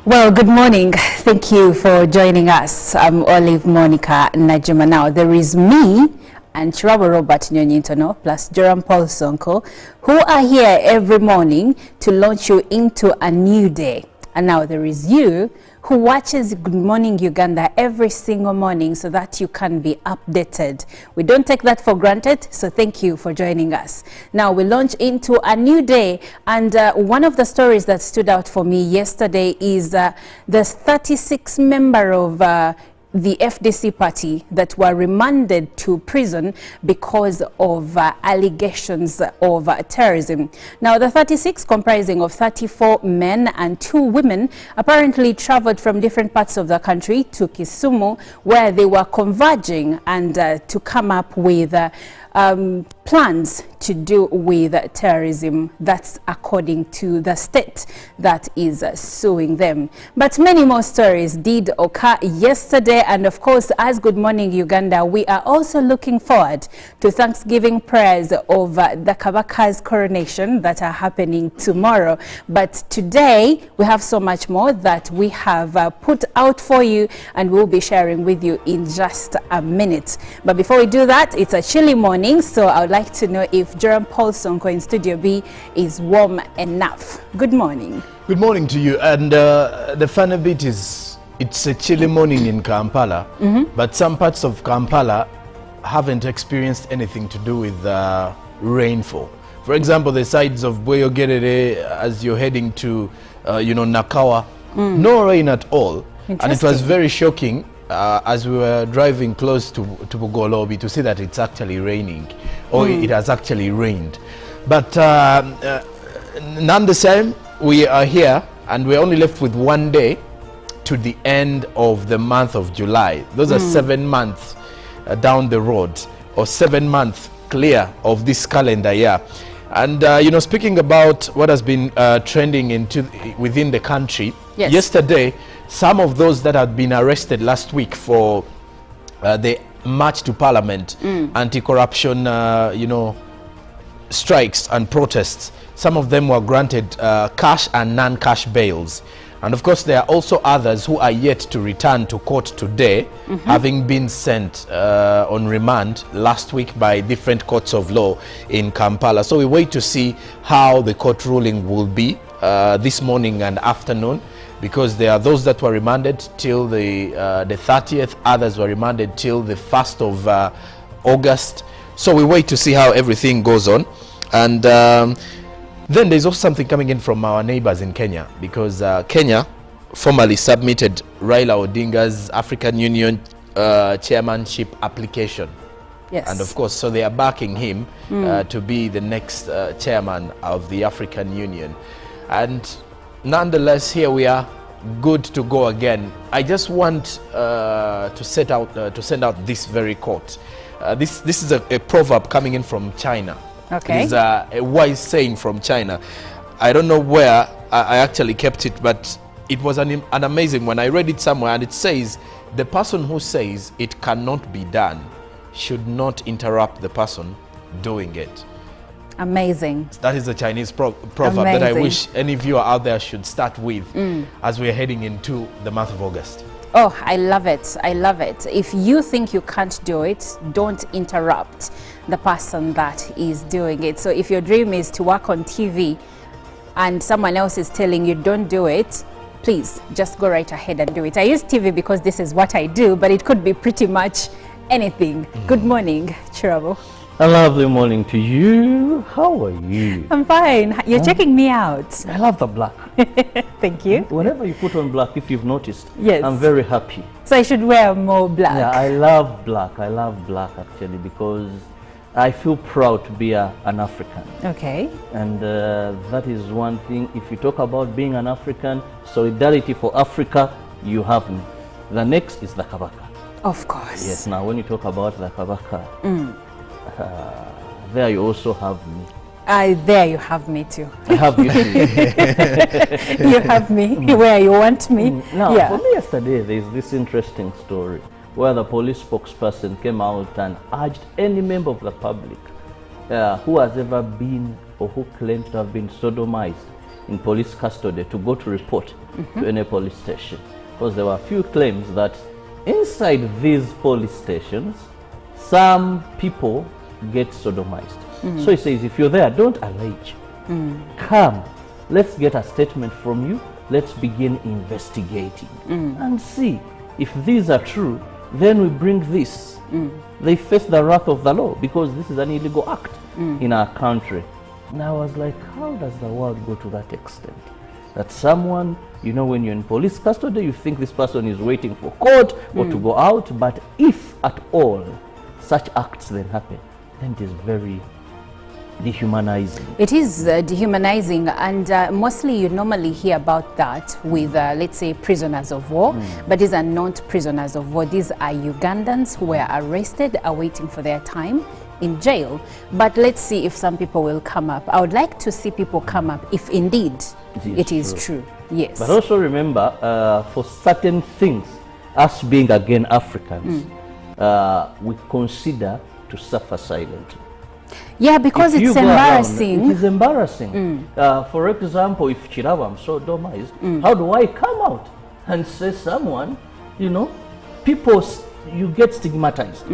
Well, good morning. Thank you for joining us. I'm Olive Monica Najima. Now, there is me and Chirabo Robert Nyonyintono plus Joram Paul Sonko, who are here every morning to launch you into a new day. And now there is you who watches Good Morning Uganda every single morning so that you can be updated. We don't take that for granted, so thank you for joining us. Now we launch into a new day, and one of the stories that stood out for me yesterday is the 36 member of the FDC party that were remanded to prison because of allegations of terrorism. Now, the 36, comprising of 34 men and 2 women, apparently traveled from different parts of the country to Kisumu, where they were converging and to come up with plans to do with terrorism. That's according to the state that is suing them. But many more stories did occur yesterday, and of course, as Good Morning Uganda, we are also looking forward to Thanksgiving prayers of the Kabaka's coronation that are happening tomorrow. But today, we have so much more that we have put out for you, and we'll be sharing with you in just a minute. But before we do that, it's a chilly morning, so I would like to know if Joram Paul Sonko in Studio B is warm enough. Good morning. Good morning to you. And the funny bit is, it's a chilly morning in Kampala, but some parts of Kampala haven't experienced anything to do with rainfall. For example, the sides of Bweyogerere, as you're heading to, Nakawa, no rain at all. And it was very shocking as we were driving close to Bugolobi to see that it's actually raining, or it has actually rained. But none the same, we are here, and we're only left with 1 day to the end of the month of July. Those are 7 months down the road, or 7 months clear of this calendar year. And speaking about what has been trending within the country, yesterday, some of those that had been arrested last week for the march to Parliament, anti-corruption, strikes and protests, some of them were granted cash and non-cash bails. And of course, there are also others who are yet to return to court today, having been sent on remand last week by different courts of law in Kampala. So we wait to see how the court ruling will be this morning and afternoon, because there are those that were remanded till the 30th, others were remanded till the 1st of August. So we wait to see how everything goes on. And then there's also something coming in from our neighbors in Kenya, because Kenya formally submitted Raila Odinga's African Union chairmanship application. Yes. And of course, so they are backing him to be the next chairman of the African Union. And nonetheless, here we are, good to go again. I just want to send out this very quote. This is a proverb coming in from China. Okay. It is a wise saying from China. I don't know where I actually kept it, but it was an amazing one. I read it somewhere, and it says, the person who says it cannot be done should not interrupt the person doing it. Amazing. That is a Chinese proverb that I wish any viewer out there should start with as we're heading into the month of August. Oh, I love it. I love it. If you think you can't do it, don't interrupt the person that is doing it. So if your dream is to work on TV and someone else is telling you don't do it, please just go right ahead and do it. I use TV because this is what I do, but it could be pretty much anything. Good morning, Chirabo. A lovely morning to you. How are you? I'm fine. You're checking me out. I love the black. Thank you. Whenever you put on black, if you've noticed, yes, I'm very happy. So I should wear more black. Yeah, I love black. I love black actually, because I feel proud to be an African. Okay. And that is one thing. If you talk about being an African, solidarity for Africa, you have me. The next is the Kabaka. Of course. Yes. Now, when you talk about the Kabaka, there you also have me. There you have me too. I have you too. You have me where you want me. Now, for me yesterday, there is this interesting story where the police spokesperson came out and urged any member of the public who has ever been or who claims to have been sodomized in police custody to go to report to any police station, because there were a few claims that inside these police stations, some people get sodomized. So he says, if you're there, don't allege. Come, let's get a statement from you. Let's begin investigating and see if these are true. Then we bring this. They face the wrath of the law, because this is an illegal act in our country. And I was like, how does the world go to that extent? That someone, you know, when you're in police custody, you think this person is waiting for court or to go out. But if at all such acts then happen, then it is very dehumanizing. It is dehumanizing, and mostly you normally hear about that with, let's say, prisoners of war, but these are not prisoners of war. These are Ugandans who were arrested, awaiting for their time in jail. But let's see if some people will come up. I would like to see people come up if indeed it is true. Yes. But also remember, for certain things, us being again Africans, we consider to suffer silently. Yeah, because it's embarrassing. Around, it is embarrassing. For example, if Chirabo, I'm sodomized, how do I come out and say someone, you know, people, you get stigmatized.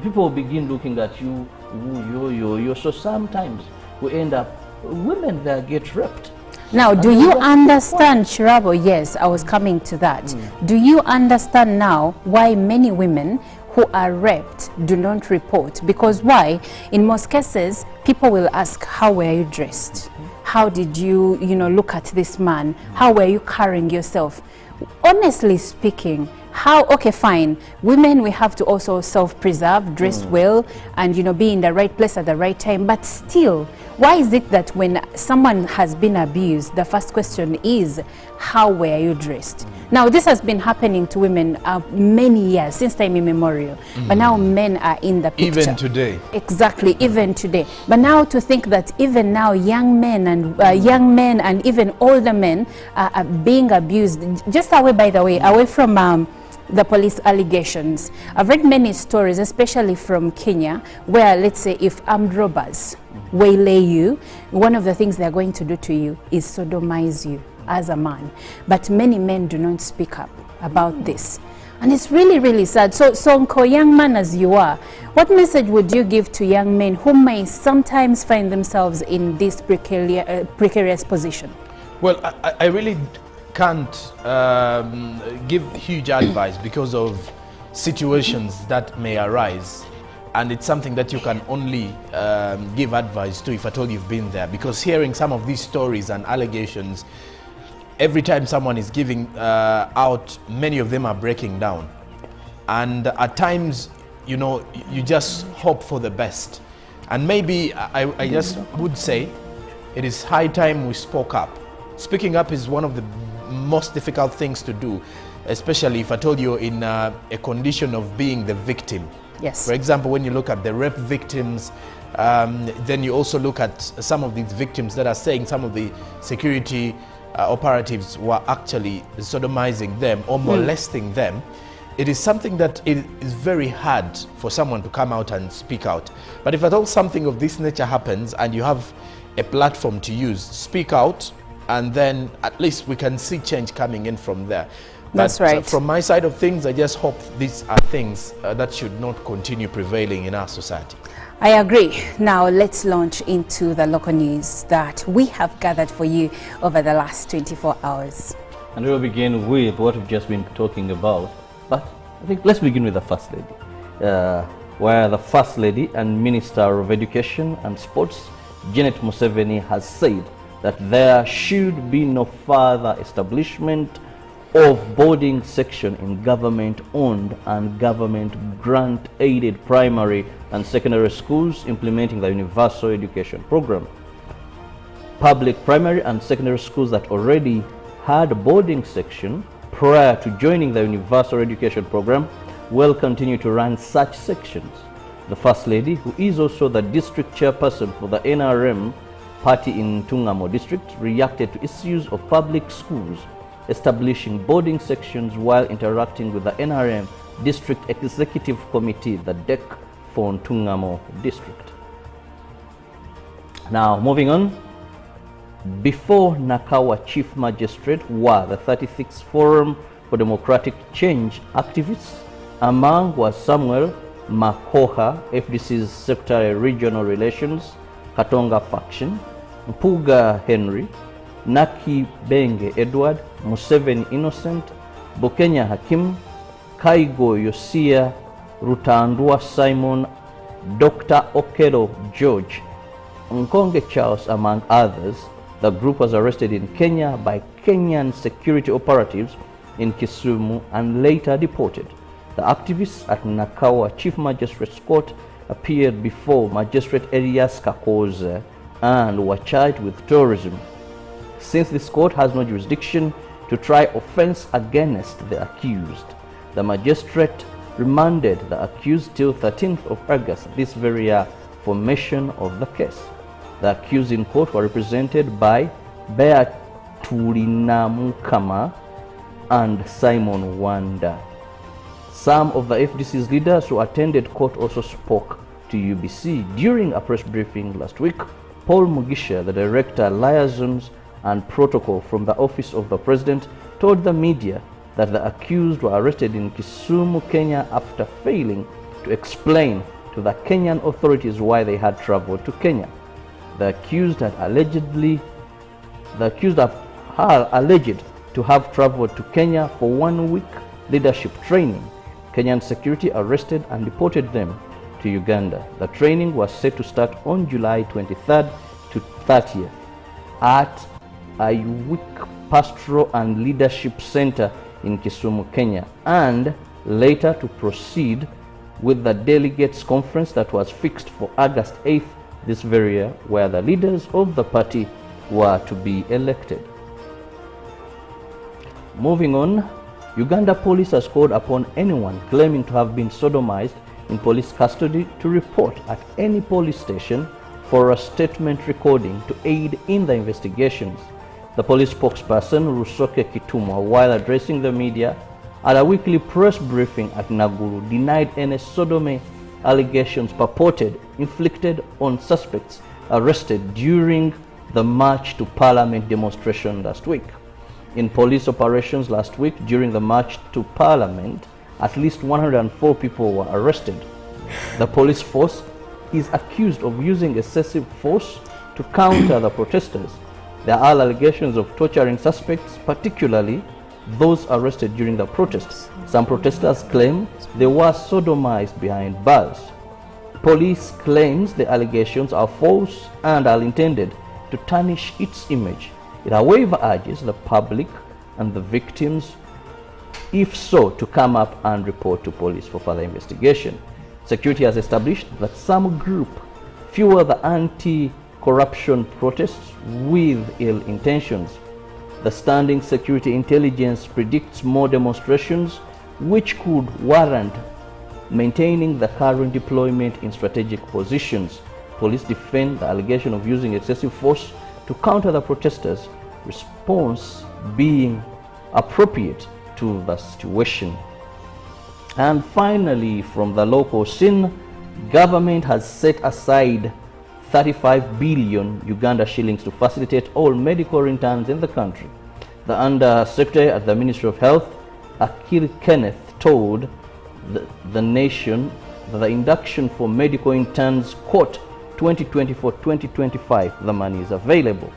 People begin looking at you, yo. So sometimes we end up, women there get raped. Now, do you understand, Chirabo? Yes, I was coming to that. Do you understand now why many women who are raped do not report? Because why? In most cases, people will ask, how were you dressed? How did you, look at this man? How were you carrying yourself? Honestly speaking, okay, fine. Women, we have to also self-preserve, dress well, and, be in the right place at the right time. But still, why is it that when someone has been abused, the first question is, how were you dressed? Now, this has been happening to women many years, since time immemorial. But now men are in the picture. Even today. Exactly, even today. But now to think that even now young men and even older men are being abused, just away, by the way, away from the police allegations. I've read many stories, especially from Kenya, where, let's say, if armed robbers waylay you, one of the things they're going to do to you is sodomize you as a man. But many men do not speak up about this. And it's really, really sad. So Sonko, young man as you are, what message would you give to young men who may sometimes find themselves in this precarious position? Well, I really can't give huge advice because of situations that may arise, and it's something that you can only give advice to if at all you've been there, because hearing some of these stories and allegations, every time someone is giving out, many of them are breaking down, and at times, you just hope for the best. And maybe I just would say it is high time we spoke up. Speaking up is one of the most difficult things to do, especially if I told you in a condition of being the victim. Yes. For example, when you look at the rape victims, then you also look at some of these victims that are saying some of the security operatives were actually sodomizing them or molesting them. It is something that it is very hard for someone to come out and speak out. But if at all something of this nature happens and you have a platform to use, speak out, and then at least we can see change coming in from there. That's but, right. From my side of things, I just hope these are things that should not continue prevailing in our society. I agree. Now let's launch into the local news that we have gathered for you over the last 24 hours. And we'll begin with what we've just been talking about. But I think let's begin with the First Lady, where the First Lady and Minister of Education and Sports, Janet Museveni, has said that there should be no further establishment of boarding section in government-owned and government-grant-aided primary and secondary schools implementing the Universal Education Program. Public primary and secondary schools that already had a boarding section prior to joining the Universal Education Program will continue to run such sections. The First Lady, who is also the district chairperson for the NRM party in Tungamo district, reacted to issues of public schools establishing boarding sections while interacting with the NRM District Executive Committee, the DEC for Tungamo district. Now, moving on, Before Nakawa Chief Magistrate were the 36th Forum for Democratic Change activists. Among was Samuel Makoha, FDC's Secretary Regional Relations, Katonga Faction, Mpuga Henry, Naki Benge Edward, Museveni Innocent, Bukenya Hakim, Kaigo Yosia, Rutandua Simon, Dr. Okelo George, Nkonge Charles, among others. The group was arrested in Kenya by Kenyan security operatives in Kisumu and later deported. The activists at Nakawa Chief Magistrate's Court appeared before Magistrate Elias Kakoze and were charged with terrorism. Since this court has no jurisdiction to try offense against the accused, the magistrate remanded the accused till 13th of August this very year for formation of the case. The accused in court were represented by Beatulina Mukama and Simon Wanda. Some of the FDC's leaders who attended court also spoke to UBC. During a press briefing last week, Paul Mugisha, the Director, Liaisons and Protocol from the Office of the President, told the media that the accused were arrested in Kisumu, Kenya after failing to explain to the Kenyan authorities why they had traveled to Kenya. The accused are alleged to have traveled to Kenya for 1 week leadership training. Kenyan security arrested and deported them to Uganda. The training was set to start on July 23rd to 30th at Iwik Pastoral and Leadership Center in Kisumu, Kenya, and later to proceed with the delegates conference that was fixed for August 8th this very year, where the leaders of the party were to be elected. Moving on, Uganda police has called upon anyone claiming to have been sodomized in police custody to report at any police station for a statement recording to aid in the investigations. The police spokesperson Rusoke Kitumwa, while addressing the media at a weekly press briefing at Naguru, denied any sodomy allegations purported inflicted on suspects arrested during the March to Parliament demonstration last week. In police operations last week during the March to Parliament, at least 104 people were arrested. The police force is accused of using excessive force to counter the protesters. There are allegations of torturing suspects, particularly those arrested during the protests. Some protesters claim they were sodomized behind bars. Police claims the allegations are false and are intended to tarnish its image. It however urges the public and the victims, if so, to come up and report to police for further investigation. Security has established that some group fuel the anti-corruption protests with ill intentions. The Standing Security Intelligence predicts more demonstrations, which could warrant maintaining the current deployment in strategic positions. Police defend the allegation of using excessive force to counter the protesters, response being appropriate to the situation. And finally, from the local scene, government has set aside 35 billion Uganda shillings to facilitate all medical interns in the country. The Under-Secretary at the Ministry of Health, Akil Kenneth, told the nation that the induction for medical interns quote 2024-2025, the money is available.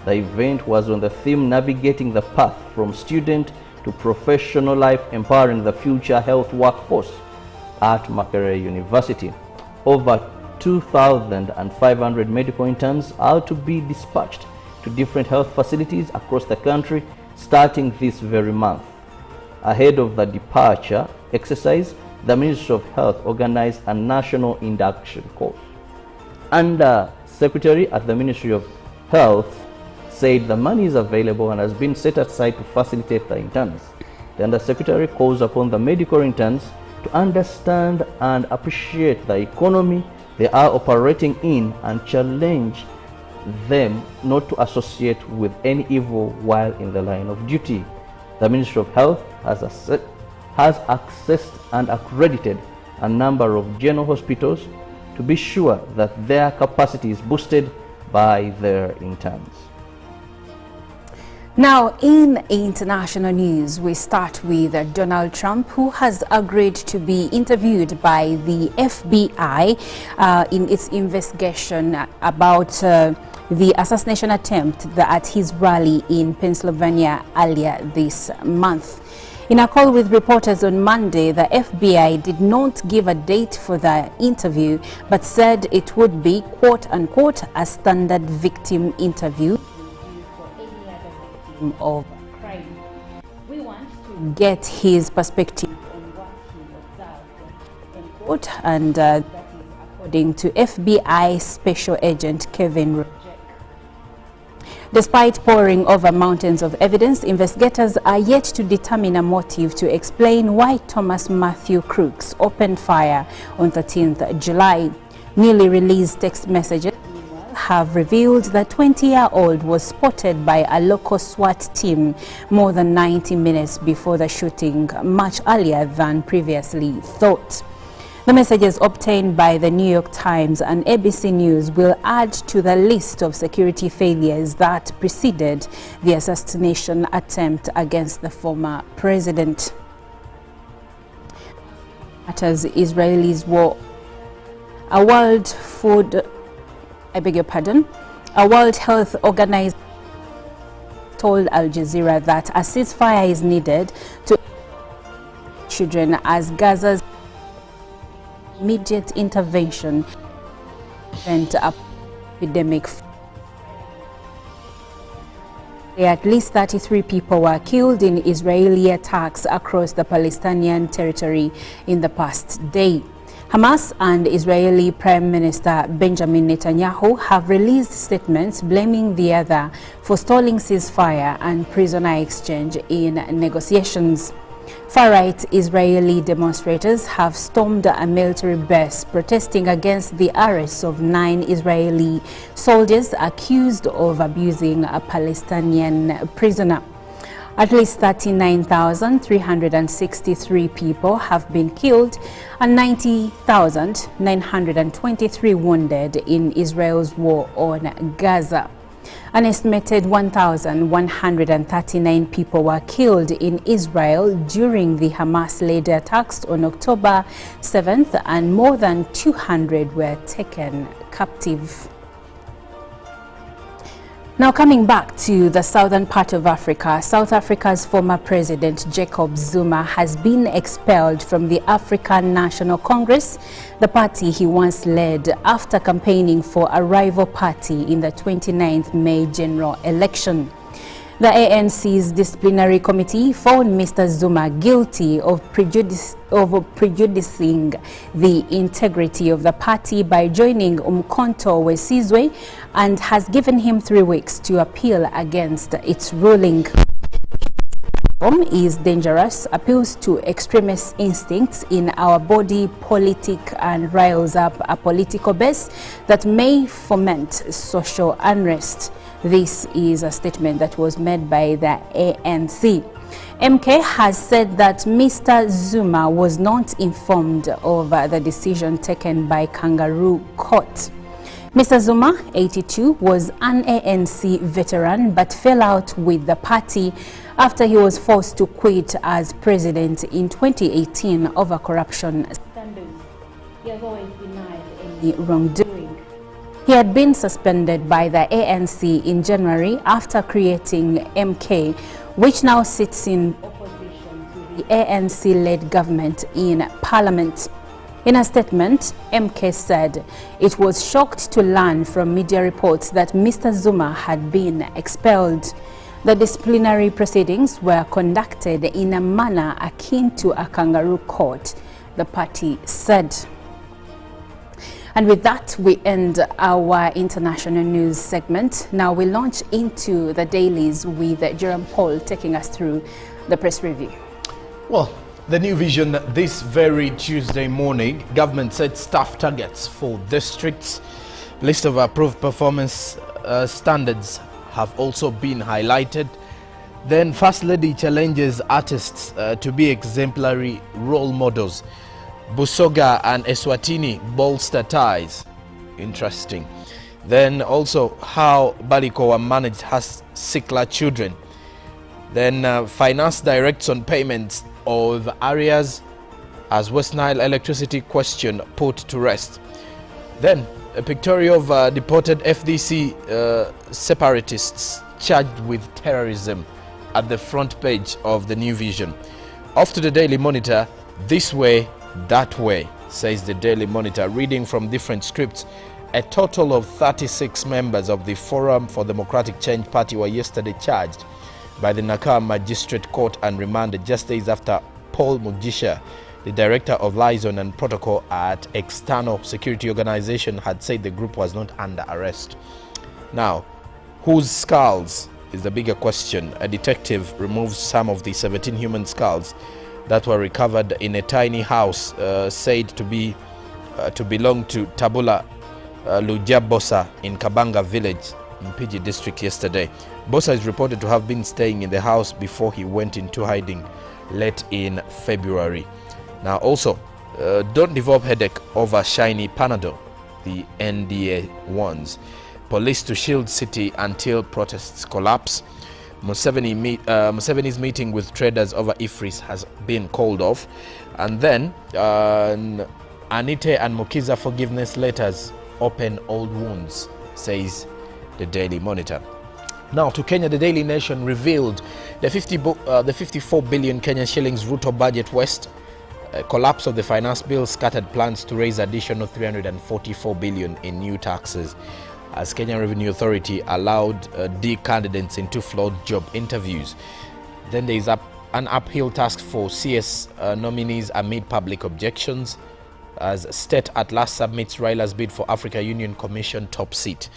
The event was on the theme Navigating the Path from Student to Professional Life, Empowering the Future Health Workforce at Makerere University. Over 2,500 medical interns are to be dispatched to different health facilities across the country starting this very month. Ahead of the departure exercise, the Ministry of Health organized a national induction course. Under Secretary at the Ministry of Health said the money is available and has been set aside to facilitate the interns. The Undersecretary calls upon the medical interns to understand and appreciate the economy they are operating in and challenge them not to associate with any evil while in the line of duty. The Ministry of Health has accessed and accredited a number of general hospitals to be sure that their capacity is boosted by their interns. Now, in international news, we start with Donald Trump, who has agreed to be interviewed by the FBI in its investigation about the assassination attempt at his rally in Pennsylvania earlier this month. In a call with reporters on Monday, the FBI did not give a date for the interview, but said it would be, quote-unquote, a standard victim interview of crime. We want to get his perspective on what he observed, end quote, and that is according to FBI Special Agent Kevin Roger. Despite poring over mountains of evidence, investigators are yet to determine a motive to explain why Thomas Matthew Crooks opened fire on 13th July. Newly released text messages have revealed that 20-year-old was spotted by a local SWAT team more than 90 minutes before the shooting, much earlier than previously thought. The messages obtained by the New York Times and ABC News will add to the list of security failures that preceded the assassination attempt against the former president. Matters Israelis war. A World Health Organization told Al Jazeera that a ceasefire is needed to children as Gaza's immediate intervention prevent an epidemic. At least 33 people were killed in Israeli attacks across the Palestinian territory in the past day. Hamas and Israeli Prime Minister Benjamin Netanyahu have released statements blaming the other for stalling ceasefire and prisoner exchange in negotiations. Far-right Israeli demonstrators have stormed a military base protesting against the arrests of 9 Israeli soldiers accused of abusing a Palestinian prisoner. At least 39,363 people have been killed and 90,923 wounded in Israel's war on Gaza. An estimated 1,139 people were killed in Israel during the Hamas-led attacks on October 7th, and more than 200 were taken captive. Now, coming back to the southern part of Africa, South Africa's former president Jacob Zuma has been expelled from the African National Congress, the party he once led, after campaigning for a rival party in the 29th May general election. The ANC's disciplinary committee found Mr. Zuma guilty of prejudicing the integrity of the party by joining Umkhonto Wesizwe and has given him 3 weeks to appeal against its ruling. Is dangerous, appeals to extremist instincts in our body politic and riles up a political base that may foment social unrest. This is a statement that was made by the ANC. MK has said that Mr. Zuma was not informed of the decision taken by Kangaroo Court. Mr. Zuma, 82, was an ANC veteran but fell out with the party after he was forced to quit as president in 2018 over corruption scandals. He has always denied any wrongdoing. He had been suspended by the ANC in January after creating MK, which now sits in opposition to the ANC-led government in Parliament. In a statement, MK said it was shocked to learn from media reports that Mr. Zuma had been expelled. The disciplinary proceedings were conducted in a manner akin to a kangaroo court, the party said. And with that, we end our international news segment. Now we launch into the dailies with Jerome Paul taking us through the press review. Well, the New Vision this very Tuesday morning, government set staff targets for districts. List of approved performance standards have also been highlighted. Then First Lady challenges artists to be exemplary role models. Busoga and Eswatini bolster ties. Interesting. Then also how Balikoa managed has sickler children. Then finance directs on payments of areas as West Nile electricity question put to rest. Then a pictorial of deported FDC separatists charged with terrorism at the front page of the New Vision. Off to the Daily Monitor, this way, that way, says the Daily Monitor, reading from different scripts. A total of 36 members of the Forum for Democratic Change Party were yesterday charged by the Nakar Magistrate Court and remanded just days after Paul Mugisha, the director of liaison and protocol at External Security Organization, had said the group was not under arrest. Now, whose skulls is the bigger question. A detective removes some of the 17 human skulls that were recovered in a tiny house said to belong to Tabula Luja Bosa in Kabanga village in PG district yesterday. Bosa is reported to have been staying in the house before he went into hiding late in February. Now also, don't develop headache over shiny Panadol, the NDA warns. Police to shield city until protests collapse. Museveni's meeting with traders over Ifris has been called off. And then Anite and Mukiza forgiveness letters open old wounds, says the Daily Monitor. Now to Kenya, the Daily Nation revealed the 54 billion Kenyan shillings Ruto budget West. Collapse of the finance bill scattered plans to raise additional 344 billion in new taxes as Kenya Revenue Authority allowed D candidates into flawed job interviews. Then there is an uphill task for CS nominees amid public objections as state at last submits Raila's bid for Africa Union Commission top seat.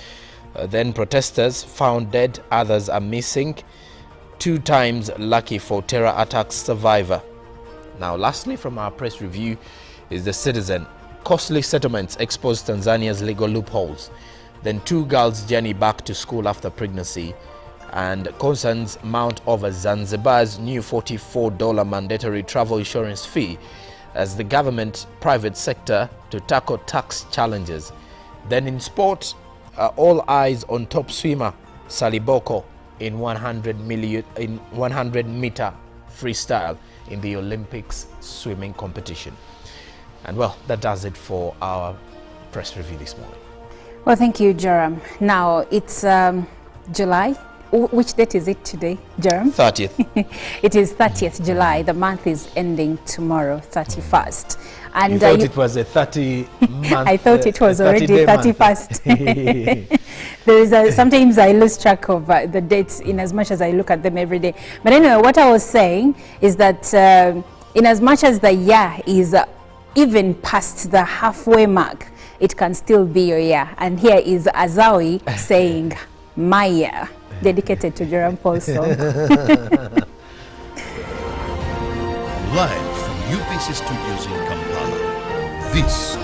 Then protesters found dead, others are missing. 2 times lucky for terror attacks survivor. Now lastly, from our press review is the Citizen. Costly settlements expose Tanzania's legal loopholes. Then 2 girls journey back to school after pregnancy, and concerns mount over Zanzibar's new $44 mandatory travel insurance fee as the government private sector to tackle tax challenges. Then in sport, all eyes on top swimmer Saliboko in 100 meter freestyle in the Olympics swimming competition. And well, that does it for our press review this morning. Well, thank you, Joram. Now it's July. Which date is it today, Joram? 30th. It is 30th July. The month is ending tomorrow, 31st. And you thought it was a 30 month. I thought it was already 31st. There is sometimes I lose track of the dates in as much as I look at them every day. But anyway, what I was saying is that in as much as the year is even past the halfway mark, it can still be your year. And here is Azawi saying, my year, dedicated to Joram Paul's song. Live from UPC Studios in Kampala, this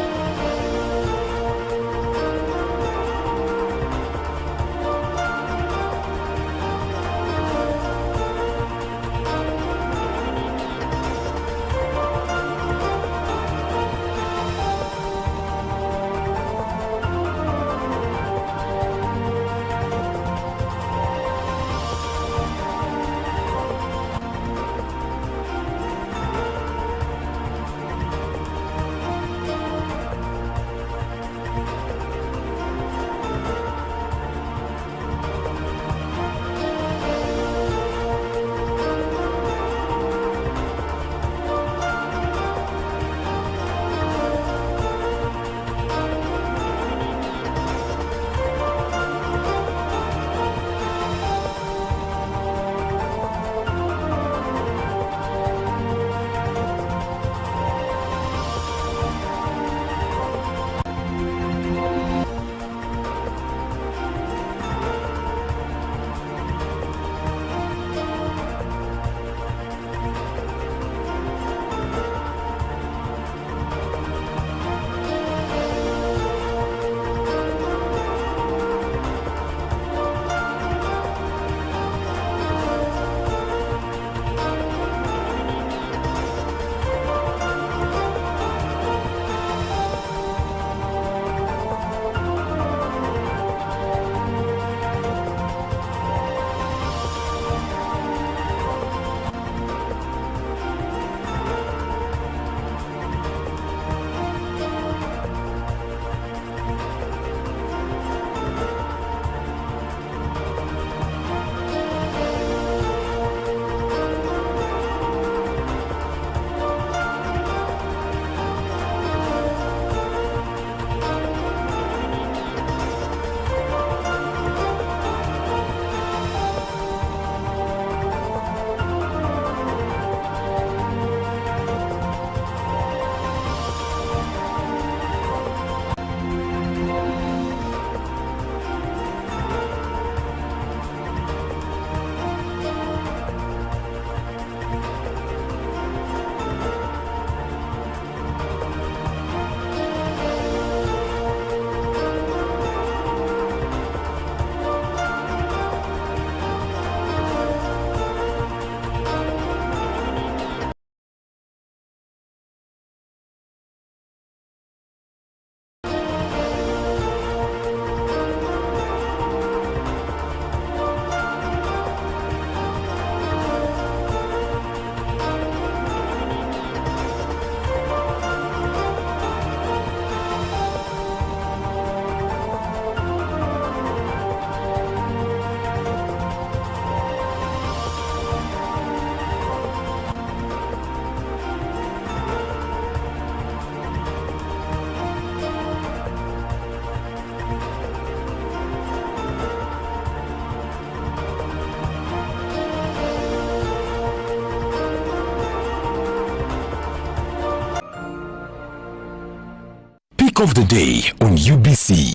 of the day on UBC.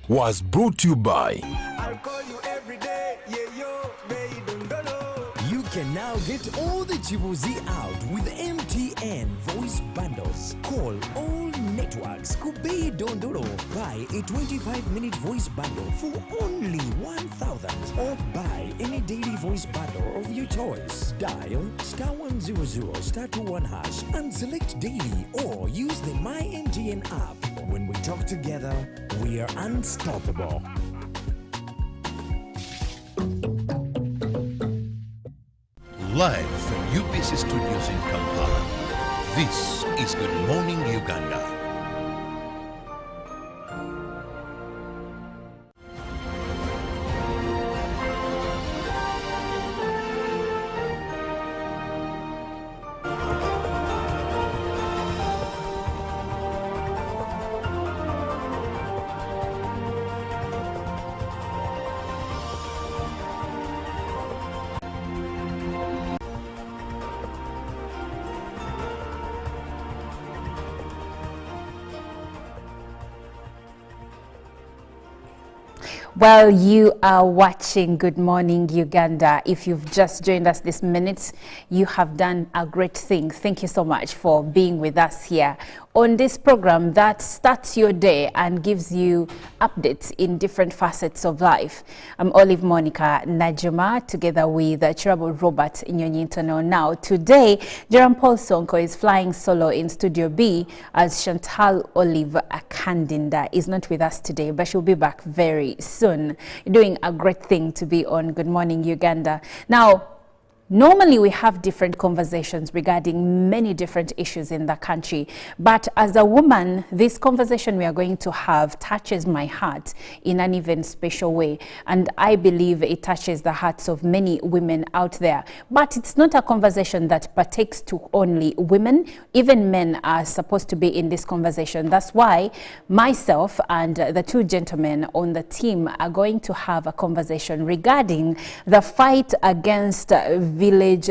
Was brought to you by I'll call you every day, yeah, yo, baby, don't go. You can now get all the Chibuzi out with MTN voice bundles. Call all networks. Kubei Dondoro. Buy a 25-minute voice bundle for only 1,000. Or buy any daily voice bundle of your choice. Dial *100 *21 hash and select daily or use the My MTN app. When we talk together, we are unstoppable. Live from UBC Studios in Kampala, this is Good Morning Uganda. Well, you are watching Good Morning Uganda. If you've just joined us this minute, you have done a great thing. Thank you so much for being with us here on this program that starts your day and gives you updates in different facets of life. I'm Olive Monica Najuma, together with Chirabo Robert Nyonyintono. Now, today, Jerome Paul Sonko is flying solo in Studio B as Chantal Olive Akandinda is not with us today, but she'll be back very soon. You're doing a great thing to be on Good Morning Uganda. Now, normally we have different conversations regarding many different issues in the country, but as a woman, this conversation we are going to have touches my heart in an even special way, and I believe it touches the hearts of many women out there. But it's not a conversation that partakes to only women. Even men are supposed to be in this conversation. That's why myself and the two gentlemen on the team are going to have a conversation regarding the fight against village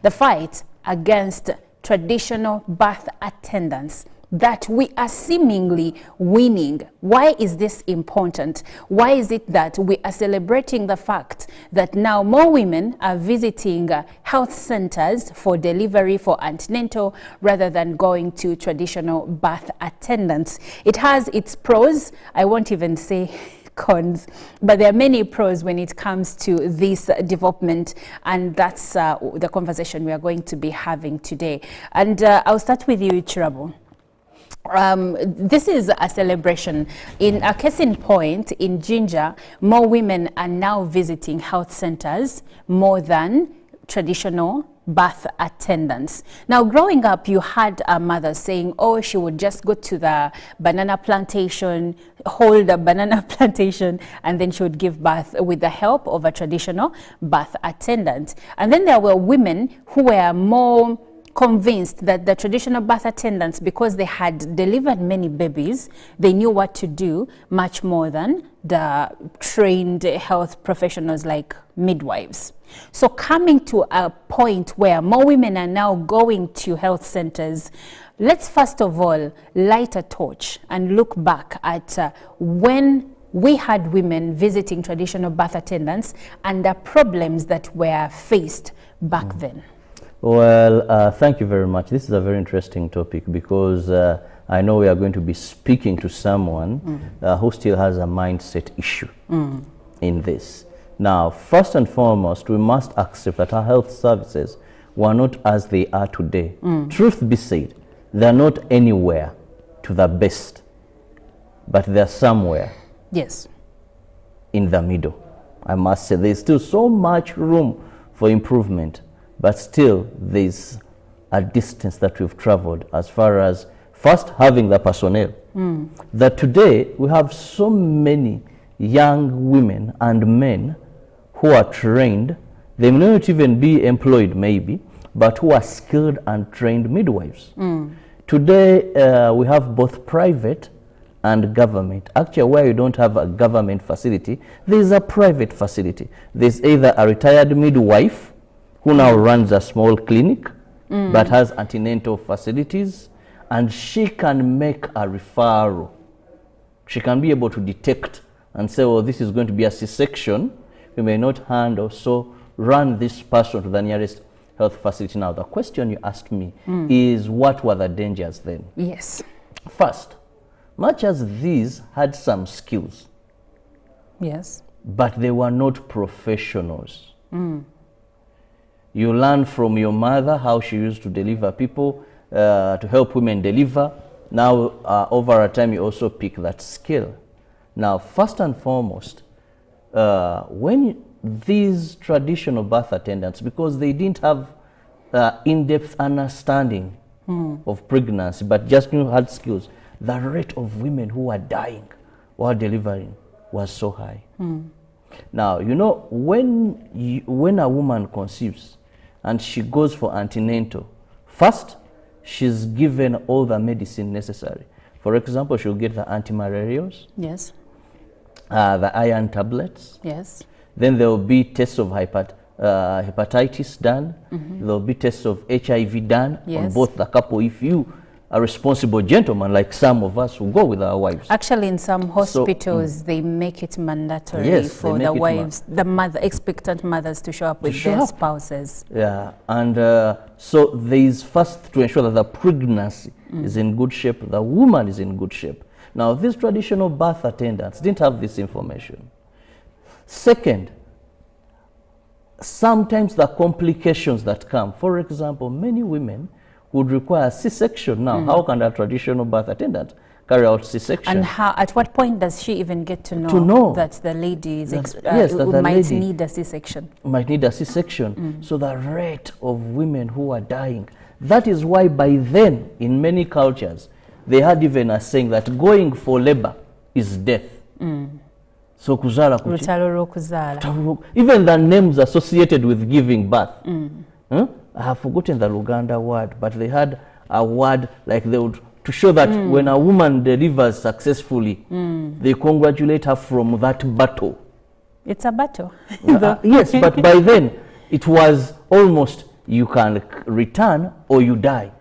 the fight against traditional birth attendants that we are seemingly winning. Why is this important? Why is it that we are celebrating the fact that now more women are visiting health centers for delivery, for antenatal, rather than going to traditional birth attendants? It has its pros. I won't even say cons, but there are many pros when it comes to this development, and that's the conversation we are going to be having today. And I'll start with you, Chirabo. This is a celebration. In a case in point, in Jinja, more women are now visiting health centers more than traditional birth attendants. Now, growing up, you had a mother saying, oh, she would just go to the banana plantation, hold a banana plantation, and then she would give birth with the help of a traditional birth attendant. And then there were women who were more convinced that the traditional birth attendants, because they had delivered many babies, they knew what to do much more than the trained health professionals like midwives. So coming to a point where more women are now going to health centers, let's first of all light a torch and look back at when we had women visiting traditional birth attendants and the problems that were faced back then. Well, thank you very much. This is a very interesting topic because I know we are going to be speaking to someone who still has a mindset issue in this. Now, first and foremost, we must accept that our health services were not as they are today. Truth be said, they're not anywhere to the best, but they're somewhere. Yes. In the middle. I must say there's still so much room for improvement, but still there's a distance that we've traveled as far as first having the personnel. That today we have so many young women and men who are trained. They may not even be employed maybe, but who are skilled and trained midwives. Today we have both private and government. Actually, where you don't have a government facility, there is a private facility. There's either a retired midwife who now runs a small clinic but has antenatal facilities, and she can make a referral. She can be able to detect and say, oh, this is going to be a C-section. We may not handle, so run this person to the nearest health facility. Now, the question you asked me is, what were the dangers then? Yes. First, much as these had some skills, Yes. but they were not professionals. You learn from your mother how she used to deliver people, to help women deliver. Now, over a time, you also pick that skill. Now, first and foremost, when these traditional birth attendants, because they didn't have in-depth understanding of pregnancy, but just knew hard skills, the rate of women who were dying while delivering was so high. Now, you know, when a woman conceives and she goes for antenatal, first, she's given all the medicine necessary. For example, she'll get the antimalarials, Yes. the iron tablets. Yes. Then there will be tests of hepatitis done. There will be tests of HIV done on Yes. both the couple. If you are responsible gentleman, like some of us who go with our wives. Actually, in some hospitals, they make it mandatory Yes, for they the make it wives, the expectant mothers to show up with show their up. spouses. Yeah, and so there is first to ensure that the pregnancy is in good shape, the woman is in good shape. Now, these traditional birth attendants didn't have this information. Second, sometimes the complications that come, for example, many women would require a C-section. Now, how can a traditional birth attendant carry out C-section? And how? At what point does she even get to know that the lady is yes, that the might lady need a C-section? Might need a C-section. So the rate of women who are dying, that is why by then, in many cultures, they had even a saying that going for labor is death. So kuzala kuchi. Rutalo rw'okuzaala. Even the names associated with giving birth. I have forgotten the Uganda word, but they had a word like they would, to show that when a woman delivers successfully, they congratulate her from that battle. It's a battle. Yes, but by then it was almost you can return or you die.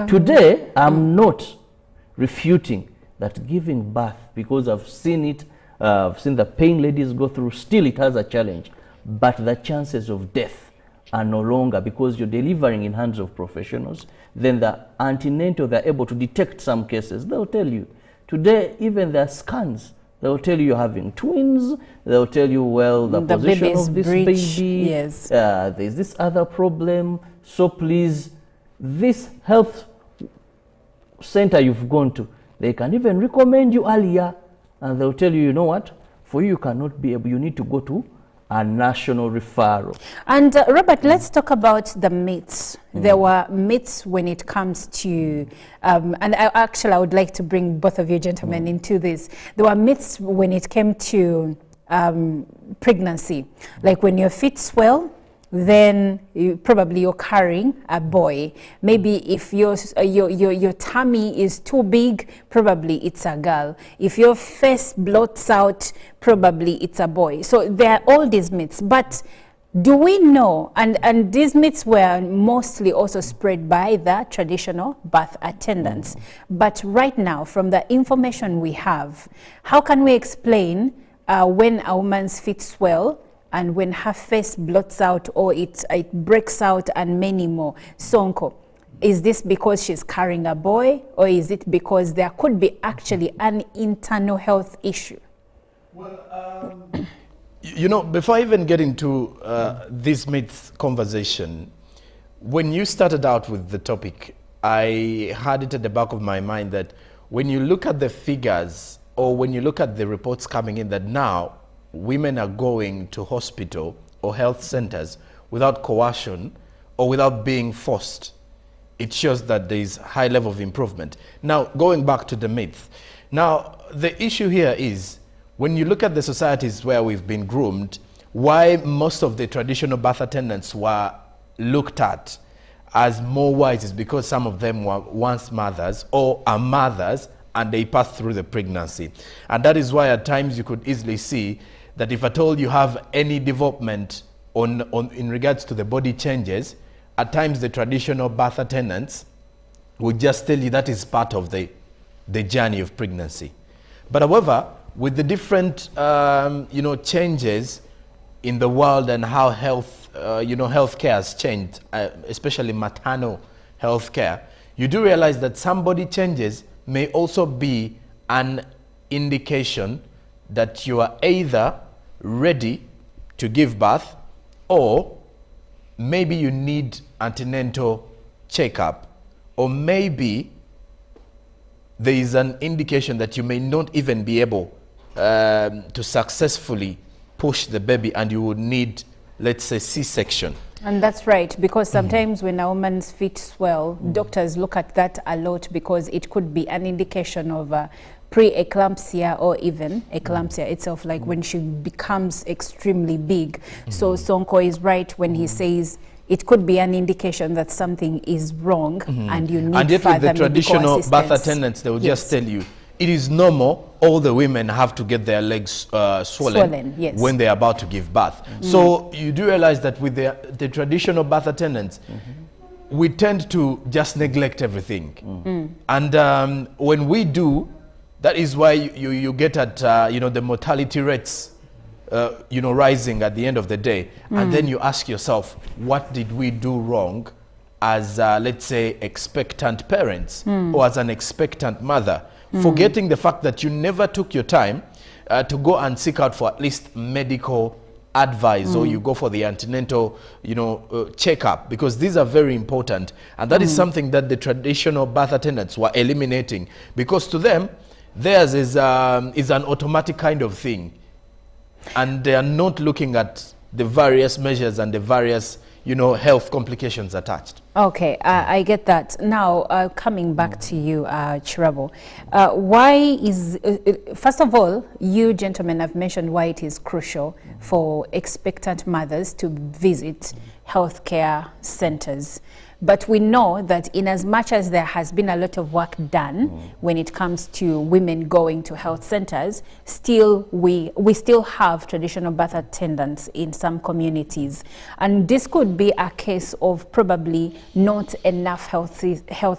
Today, I'm not refuting that giving birth, because I've seen it, I've seen the pain ladies go through, still it has a challenge. But the chances of death are no longer, because you're delivering in hands of professionals. Then the antenatal, they're able to detect some cases. They'll tell you. Today, even their scans, they'll tell you you're having twins. They'll tell you, well, the position of this baby. Yes. There's this other problem. So please, this health center you've gone to, they can even recommend you earlier. And they'll tell you, you know what, for you cannot be able, you need to go to a national referral. And Robert, let's talk about the myths. There were myths when it comes to, and I would like to bring both of you gentlemen into this. There were myths when it came to pregnancy. Like when your feet swell, then you're carrying a boy. Maybe if your tummy is too big, probably it's a girl. If your face blots out, probably it's a boy. So there are all these myths. But do we know, and these myths were mostly also spread by the traditional birth attendants. But right now, from the information we have, how can we explain when a woman's feet swell, and when her face blots out or it breaks out, and many more? Sonko, is this because she's carrying a boy, or is it because there could be actually an internal health issue? Well, you know, before I even get into this myth conversation, when you started out with the topic, I had it at the back of my mind that when you look at the figures, or when you look at the reports coming in, that now women are going to hospital or health centers without coercion or without being forced, it shows that there is high level of improvement. Now, going back to the myth. Now, the issue here is, when you look at the societies where we've been groomed, why most of the traditional birth attendants were looked at as more wise is because some of them were once mothers or are mothers and they pass through the pregnancy. And that is why at times you could easily see that if at all you have any development in regards to the body changes, at times the traditional birth attendants will just tell you that is part of the journey of pregnancy. But however, with the different changes in the world and how healthcare has changed, especially maternal healthcare, you do realize that some body changes may also be an indication that you are either ready to give birth, or maybe you need antenatal checkup, or maybe there is an indication that you may not even be able to successfully push the baby, and you would need, let's say, C-section. And that's right, because sometimes when a woman's feet swell, doctors look at that a lot because it could be an indication of pre-eclampsia or even eclampsia itself, like when she becomes extremely big. So Sonko is right when he says it could be an indication that something is wrong and you need and yet with the traditional birth assistance. attendants, they will just tell you it is normal. All the women have to get their legs swollen when they are about to give birth. So you do realize that with the traditional birth attendants, we tend to just neglect everything. And when we do, that is why you get at the mortality rates rising at the end of the day. And then you ask yourself, what did we do wrong as let's say expectant parents or as an expectant mother, forgetting the fact that you never took your time to go and seek out for at least medical advice, or you go for the antenatal checkup, because these are very important. And that is something that the traditional birth attendants were eliminating, because to them theirs is an automatic kind of thing, and they are not looking at the various measures and the various health complications attached. Okay, I get that. Now, coming back to you, Chirabo, why is, first of all, you gentlemen have mentioned why it is crucial for expectant mothers to visit healthcare centers. But we know that in as much as there has been a lot of work done when it comes to women going to health centers, still we still have traditional birth attendants in some communities. And this could be a case of probably not enough health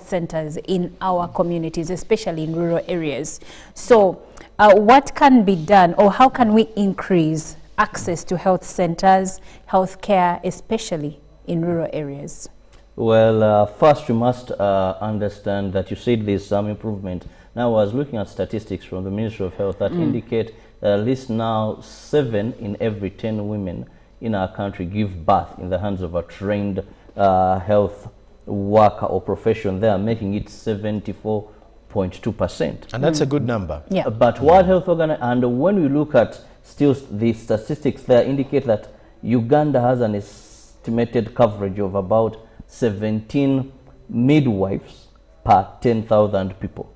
centers in our communities, especially in rural areas. So what can be done, or how can we increase access to health centers, healthcare, especially in rural areas? Well, first you must understand that you said there's some improvement. Now I was looking at statistics from the Ministry of Health that indicate that at least now 7 in every 10 women in our country give birth in the hands of a trained health worker or profession. They are making it 74.2%. And that's a good number. Yeah. But World Health Organization, and when we look at still the statistics there indicate that Uganda has an estimated coverage of about 17 midwives per 10,000 people.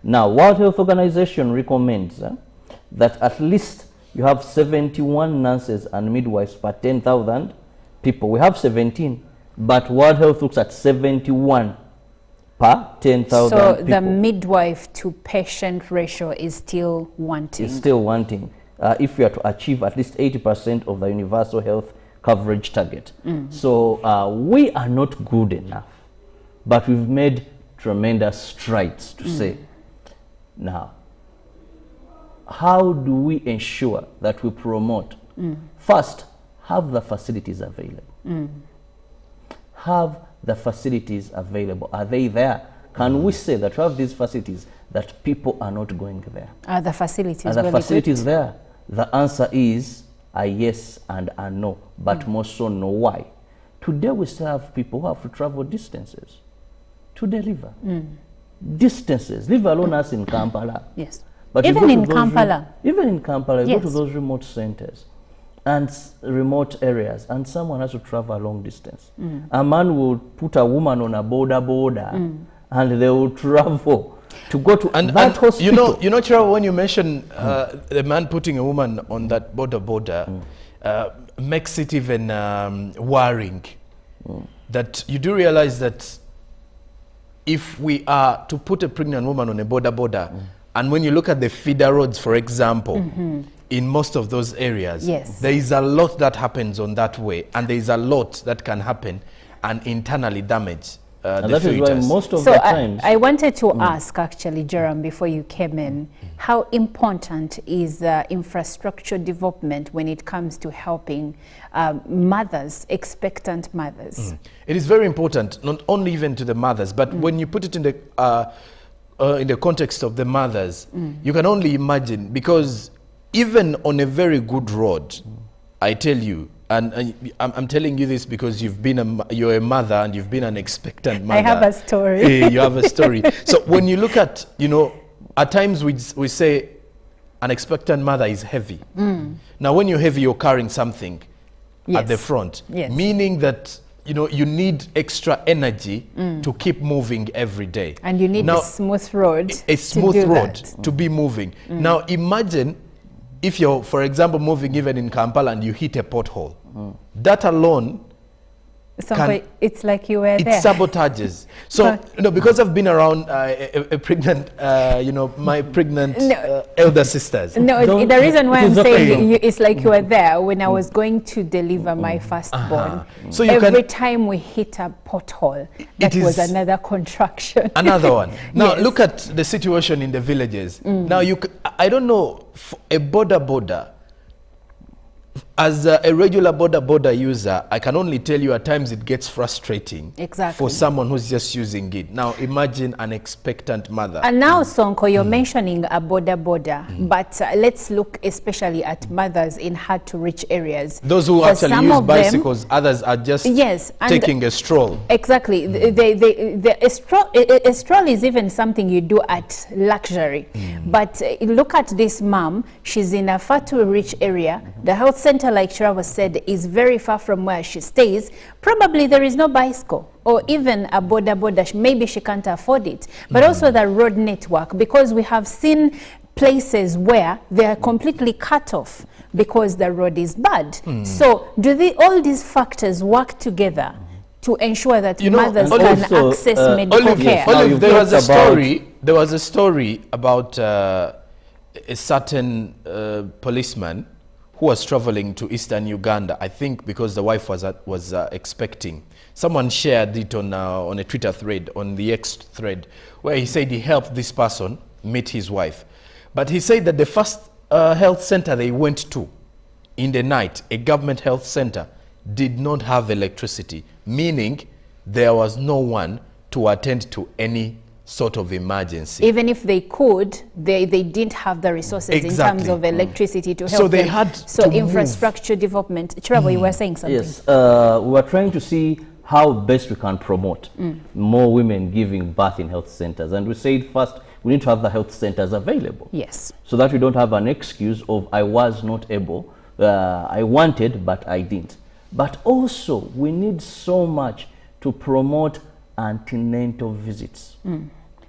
Now, World Health Organization recommends that at least you have 71 nurses and midwives per 10,000 people. We have 17, but World Health looks at 71 per 10,000 So people. the midwife to patient ratio is still wanting. It's still wanting. If we are to achieve at least 80% of the universal health coverage target. So we are not good enough, but we've made tremendous strides to say. Now, how do we ensure that we promote? First, have the facilities available. Have the facilities available. Are they there? Can we say that we have these facilities that people are not going there? Are the facilities Are the well facilities equipped? there? The answer is a yes and a no, but more so no. Why? Today we still have people who have to travel distances to deliver. Distances, leave alone us in Kampala. Yes. But you Even go to in those Kampala. even in Kampala, you go to Yes. those remote centers and remote areas, and someone has to travel a long distance. A man will put a woman on a border, and they will travel to go to that hospital. You know, Chira, when you mention the man putting a woman on that border, makes it even worrying. That you do realize that if we are to put a pregnant woman on a border, and when you look at the feeder roads, for example, in most of those areas, there is a lot that happens on that way, and there is a lot that can happen and internally damage the that is why fetus. most of the times... I wanted to ask, actually, Joram, before you came in, how important is infrastructure development when it comes to helping mothers, expectant mothers? It is very important, not only even to the mothers, but when you put it in the context of the mothers, you can only imagine, because even on a very good road, I tell you, and I'm telling you this because you're a mother and you've been an expectant mother. I have a story. You have a story. So when you look at, at times we say an expectant mother is heavy. Now when you're heavy, you're carrying something at the front, meaning that you need extra energy to keep moving every day. And you need a smooth road. A smooth road to be moving. Now imagine if you're, for example, moving even in Kampala and you hit a pothole. That alone, it's like you were there. It sabotages. So, because I've been around a pregnant, my pregnant elder sisters. No, the reason why I'm saying it's like you were there when I was going to deliver my firstborn. So every time we hit a pothole, that was another contraction. Another one. Now, look at the situation in the villages. Now, I don't know, a border, as a regular border user, I can only tell you at times it gets frustrating for someone who's just using it. Now imagine an expectant mother. And now, Sonko, you're mentioning a border, but let's look especially at mothers in hard to reach areas. Those who actually use bicycles, others are just taking a stroll. Exactly. A stroll is even something you do at luxury. But look at this mom, she's in a far to reach area. The health center, like Shirava said, is very far from where she stays. Probably there is no bicycle or even a border. Maybe she can't afford it. But also the road network, because we have seen places where they are completely cut off because the road is bad. So do all these factors work together to ensure that mothers can access medical care? Olive, there was a story about a certain policeman who was traveling to eastern Uganda, I think because the wife was expecting. Someone shared it on a Twitter thread, on the X thread, where he said he helped this person meet his wife. But he said that the first health center they went to in the night, a government health center, did not have electricity, meaning there was no one to attend to any sort of emergency. Even if they could, they didn't have the resources in terms of electricity to help so they them. had so to infrastructure development. Chirabo, you were saying something. Yes, we were trying to see how best we can promote more women giving birth in health centers. And we said first, we need to have the health centers available. Yes. So that we don't have an excuse of I was not able, I wanted, but I didn't. But also, we need so much to promote antenatal visits.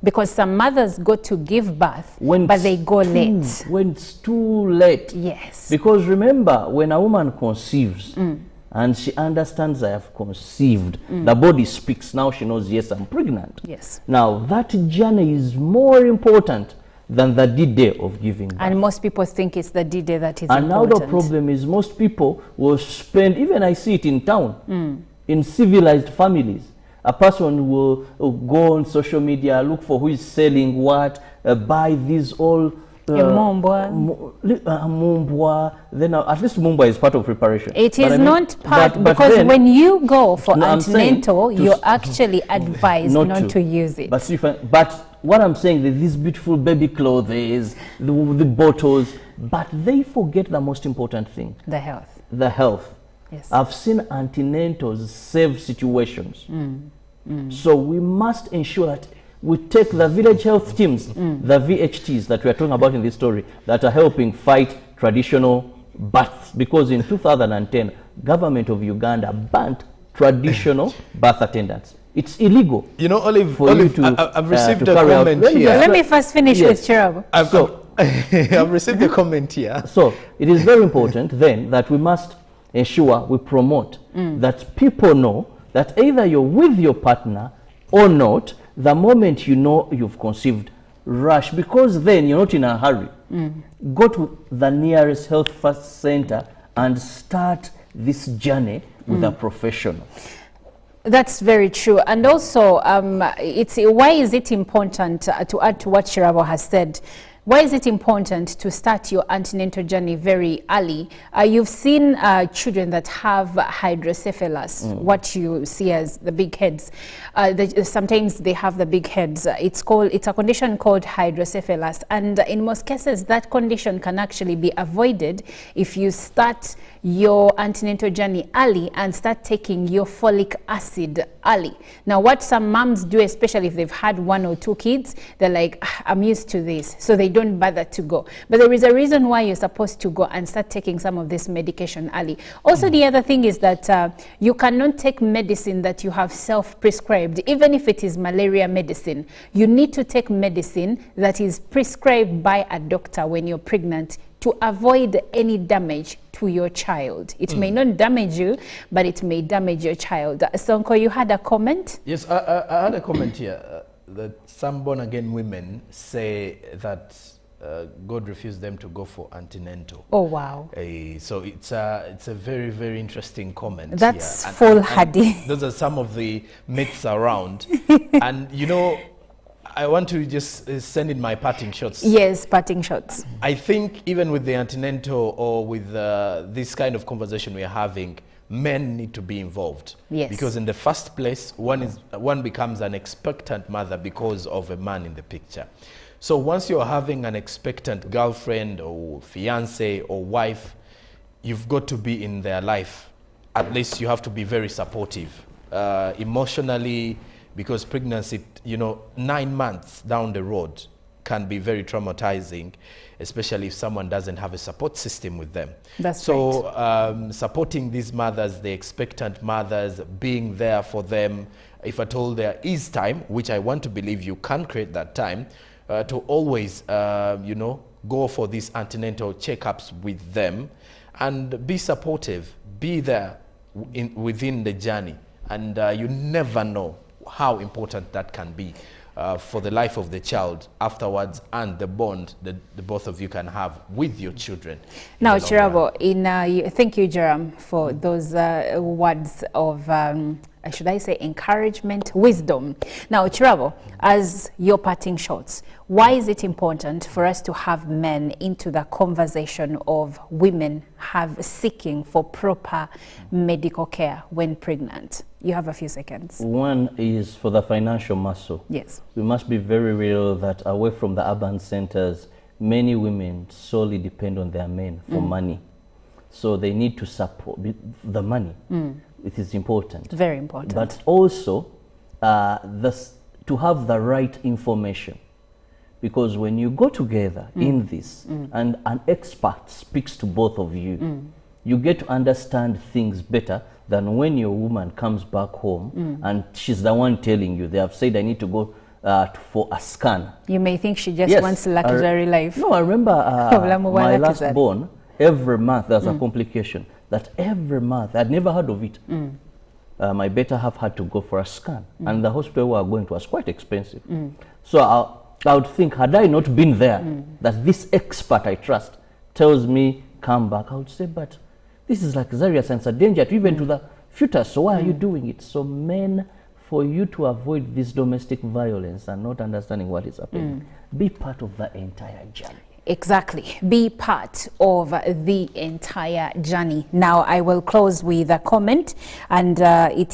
Because some mothers go to give birth, but they go late. When it's too late. Yes. Because remember, when a woman conceives, and she understands I have conceived, the body speaks. Now she knows, yes, I'm pregnant. Yes. Now, that journey is more important than the D-Day of giving birth. And most people think it's the D-Day that is important. And now the problem is most people will spend, even I see it in town, in civilized families, a person will go on social media, look for who is selling what, buy these all Mumbwa. Then at least Mumbwa is part of preparation. It is not part, because then, when you go for antenatal, you're actually advised not to use it. But what I'm saying is these beautiful baby clothes, the bottles, but they forget the most important thing. The health. The health. Yes. I've seen antenatals save situations. So we must ensure that we take the village health teams, the VHTs that we are talking about in this story, that are helping fight traditional births. Because in 2010, government of Uganda banned traditional birth attendants. It's illegal. You know, Olive, I've received a comment here. Let me first finish with Chirabo. I've received a comment here. So it is very important then that we must ensure we promote that people know that either you're with your partner or not, the moment you know you've conceived, rush, because then you're not in a hurry. Go to the nearest health first center and start this journey with a professional. That's very true. And also, why is it important, to add to what Shirabo has said, why is it important to start your antenatal journey very early? You've seen children that have hydrocephalus, what you see as the big heads. Sometimes they have the big heads. It's a condition called hydrocephalus, and in most cases that condition can actually be avoided if you start your antenatal journey early and start taking your folic acid early. Now, what some moms do, especially if they've had 1 or 2 kids, they're like, I'm used to this, so they don't bother to go. But there is a reason why you're supposed to go and start taking some of this medication early. Also, the other thing is that you cannot take medicine that you have self-prescribed, even if it is malaria medicine. You need to take medicine that is prescribed by a doctor when you're pregnant to avoid any damage to your child. It may not damage you, but it may damage your child. Sonko, you had a comment? Yes, I had a comment here that some born-again women say that God refused them to go for antenatal. Oh, wow. So it's a very, very interesting comment. That's here. foolhardy. Those are some of the myths around. And, you know, I want to just send in my parting shots. Yes, parting shots. I think even with the antenatal or with this kind of conversation we are having, men need to be involved. Yes. Because in the first place, one becomes an expectant mother because of a man in the picture. So once you're having an expectant girlfriend or fiance or wife, you've got to be in their life. At least you have to be very supportive, emotionally, because pregnancy, you know, 9 months down the road can be very traumatizing, especially if someone doesn't have a support system with them. That's so right. Supporting these mothers, the expectant mothers, being there for them, if at all there is time, which I want to believe you can create that time, to always, you know, go for these antenatal checkups with them and be supportive, be there within the journey. And you never know how important that can be for the life of the child afterwards and the bond that the both of you can have with your children. Now, Chirabo, thank you, Jerome, for those words of, should I say, encouragement, wisdom. Now, Chirabo, as your parting shots, why is it important for us to have men into the conversation of women seeking for proper medical care when pregnant? You have a few seconds. One is for the financial muscle. Yes. We must be very real that away from the urban centers, many women solely depend on their men for money. So they need to support the money. It is important. Very important. But also to have the right information. Because when you go together in this and an expert speaks to both of you, you get to understand things better than when your woman comes back home and she's the one telling you, they have said, I need to go for a scan. You may think she just wants luxury life. No, I remember my last born, every month there's a complication. That every month, I'd never heard of it. My better half had to go for a scan. And the hospital we were going to was quite expensive. So I would think, had I not been there, that this expert I trust tells me, come back, I would say, but this is like serious and it's a danger to even to the fetus, so why are you doing it? So men, for you to avoid this domestic violence and not understanding what is happening, be part of the entire journey. Exactly. Be part of the entire journey. Now, I will close with a comment, and it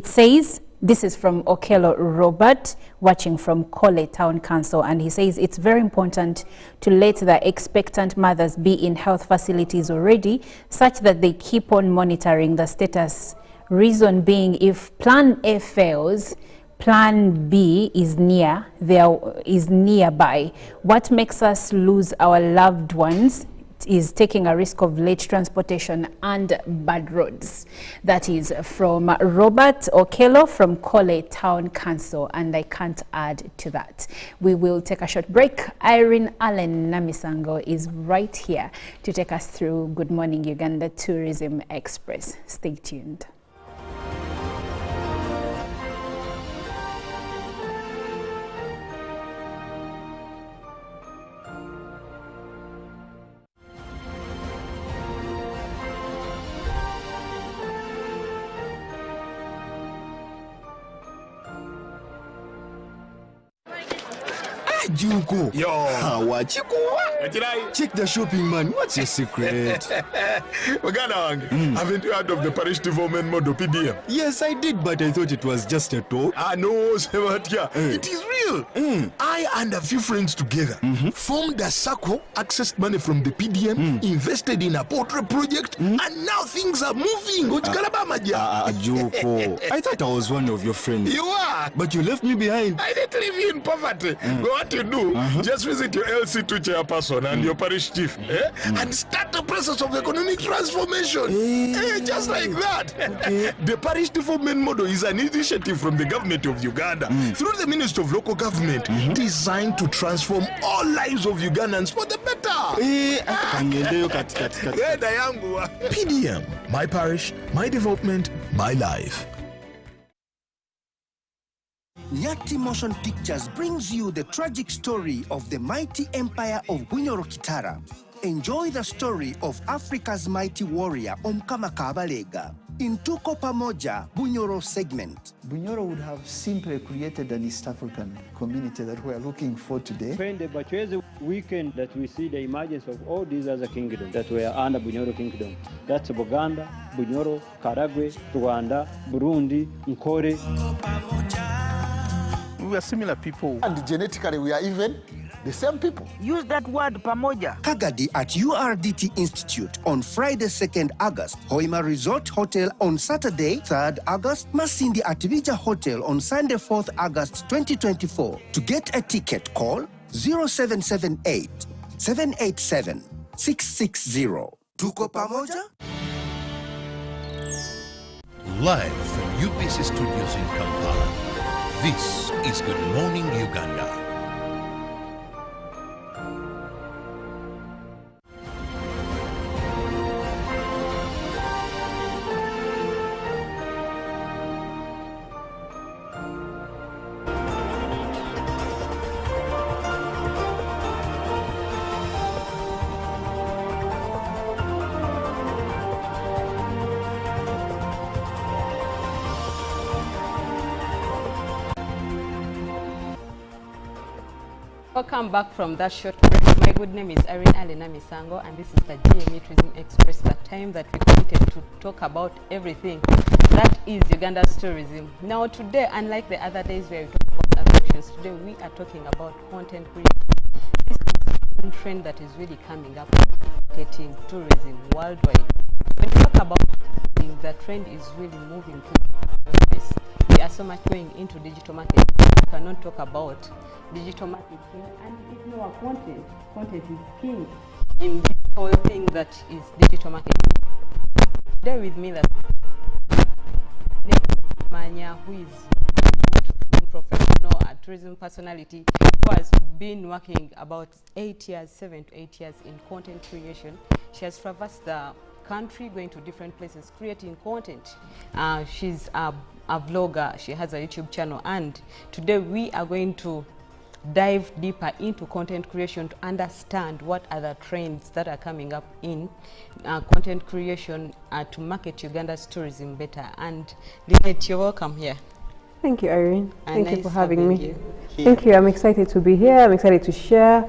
says, this is from Okello Robert, watching from Kole Town Council, and he says it's very important to let the expectant mothers be in health facilities already, such that they keep on monitoring the status. Reason being, if Plan A fails, Plan B is nearby. What makes us lose our loved ones is taking a risk of late transportation and bad roads. That is from Robert Okello from Kole Town Council, and I can't add to that. We will take a short break. Irene Allen Namisango is right here to take us through Good Morning Uganda Tourism Express. Stay tuned. Juko. Yo. Wachikuwa. Check the shopping, man. What's your secret? Uganda, haven't you heard of the Parish development model PDM? Yes, I did, but I thought it was just a talk. No, Sebatia. It is real. I and a few friends together formed a circle, accessed money from the PDM, invested in a portrait project, and now things are moving. Juko. I thought I was one of your friends. You are. But you left me behind. I didn't leave you in poverty. What you do, just visit your LC2 chairperson and your parish chief and start the process of economic transformation. Just like that. The parish development model is an initiative from the government of Uganda through the Ministry of Local Government designed to transform all lives of Ugandans for the better. PDM, my parish, my development, my life. Nyati Motion Pictures brings you the tragic story of the mighty empire of Bunyoro Kitara. Enjoy the story of Africa's mighty warrior Omkama Kabalega in Tuko Pamoja Bunyoro segment. Bunyoro would have simply created an East African community that we are looking for today. When the Bachweze weekend that we see the emergence of all these other kingdoms that were under Bunyoro Kingdom. That's Buganda, Bunyoro, Karagwe, Rwanda, Burundi, Nkore. We are similar people. And genetically we are even the same people. Use that word pamoja. Kagadi at URDT Institute on Friday 2nd August. Hoima Resort Hotel on Saturday 3rd August. Masindi at Vija Hotel on Sunday 4th August 2024. To get a ticket, call 0778 787 660. Tuko pamoja? Live from UBC Studios in Kampala, this is Good Morning Uganda. Welcome back from that short break. My good name is Irene Alena Misango, and this is the GME Tourism Express, the time that we committed to talk about everything that is Uganda's tourism. Now today, unlike the other days where we talk about attractions, today we are talking about content creation. This is a trend that is really coming up, marketing tourism worldwide. When we talk about marketing, the trend is really moving to this. We are so much going into digital marketing. We cannot talk about digital marketing and ignore content. Content is king in this whole thing that is digital marketing. Today with me that Manya, who is a professional tourism personality who has been working about 7 to 8 years in content creation. She has traversed the country, going to different places, creating content. She's a vlogger. She has a YouTube channel, and today we are going to dive deeper into content creation to understand what are the trends that are coming up in content creation to market Uganda's tourism better. And Lynette, you're welcome here. Thank you, Irene. Thank you for having me. Thank you. I'm excited to be here. I'm excited to share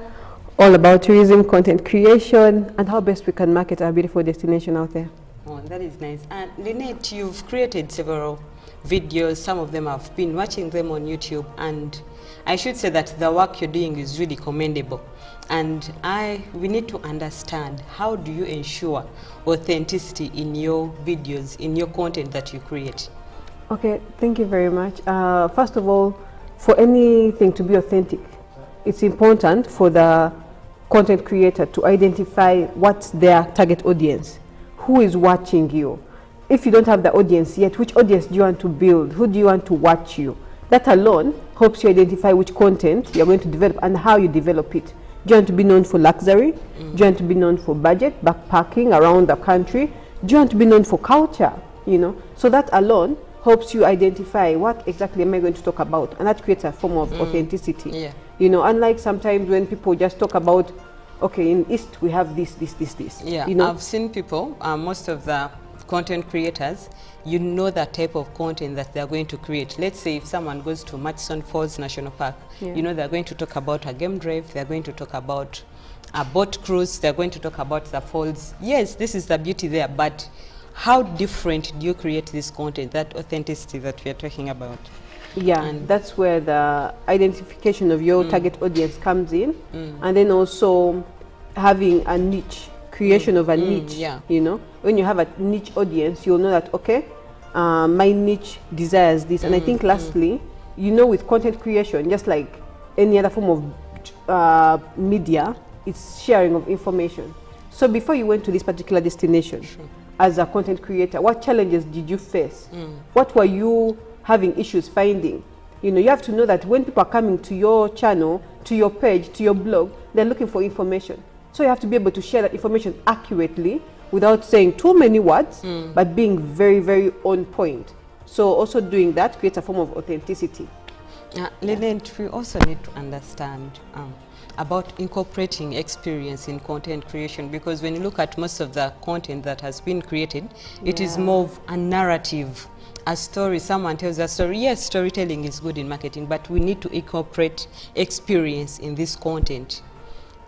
all about tourism, content creation, and how best we can market our beautiful destination out there. Oh, that is nice. And Lynette, you've created several videos. Some of them I've been watching them on YouTube, and I should say that the work you're doing is really commendable. And we need to understand, how do you ensure authenticity in your videos, in your content that you create? Okay, thank you very much. First of all, for anything to be authentic, it's important for the content creator to identify what's their target audience, who is watching you. If you don't have the audience yet, which audience do you want to build? Who do you want to watch you? That alone helps you identify which content you're going to develop and how you develop it. Do you want to be known for luxury? Do you want to be known for budget, backpacking around the country? Do you want to be known for culture? You know, so that alone helps you identify what exactly am I going to talk about, and that creates a form of authenticity. Yeah. You know, unlike sometimes when people just talk about, okay, in East we have this. Yeah, you know? I've seen people, most of the content creators, you know the type of content that they're going to create. Let's say if someone goes to Murchison Falls National Park, you know they're going to talk about a game drive, they're going to talk about a boat cruise, they're going to talk about the falls. Yes, this is the beauty there, but how different do you create this content, that authenticity that we are talking about? Yeah, and that's where the identification of your target audience comes in, and then also having a niche, creation of a niche. You know, when you have a niche audience, you'll know that, okay, my niche desires this. And I think lastly, you know, with content creation, just like any other form of media, it's sharing of information. So before you went to this particular destination, as a content creator, what challenges did you face? What were you having issues finding? You know, you have to know that when people are coming to your channel, to your page, to your blog, they're looking for information. So you have to be able to share that information accurately without saying too many words, but being very, very on point. So also doing that creates a form of authenticity. Lynette, we also need to understand about incorporating experience in content creation, because when you look at most of the content that has been created, it is more of a narrative, a story. Someone tells a story. Yes, storytelling is good in marketing, but we need to incorporate experience in this content.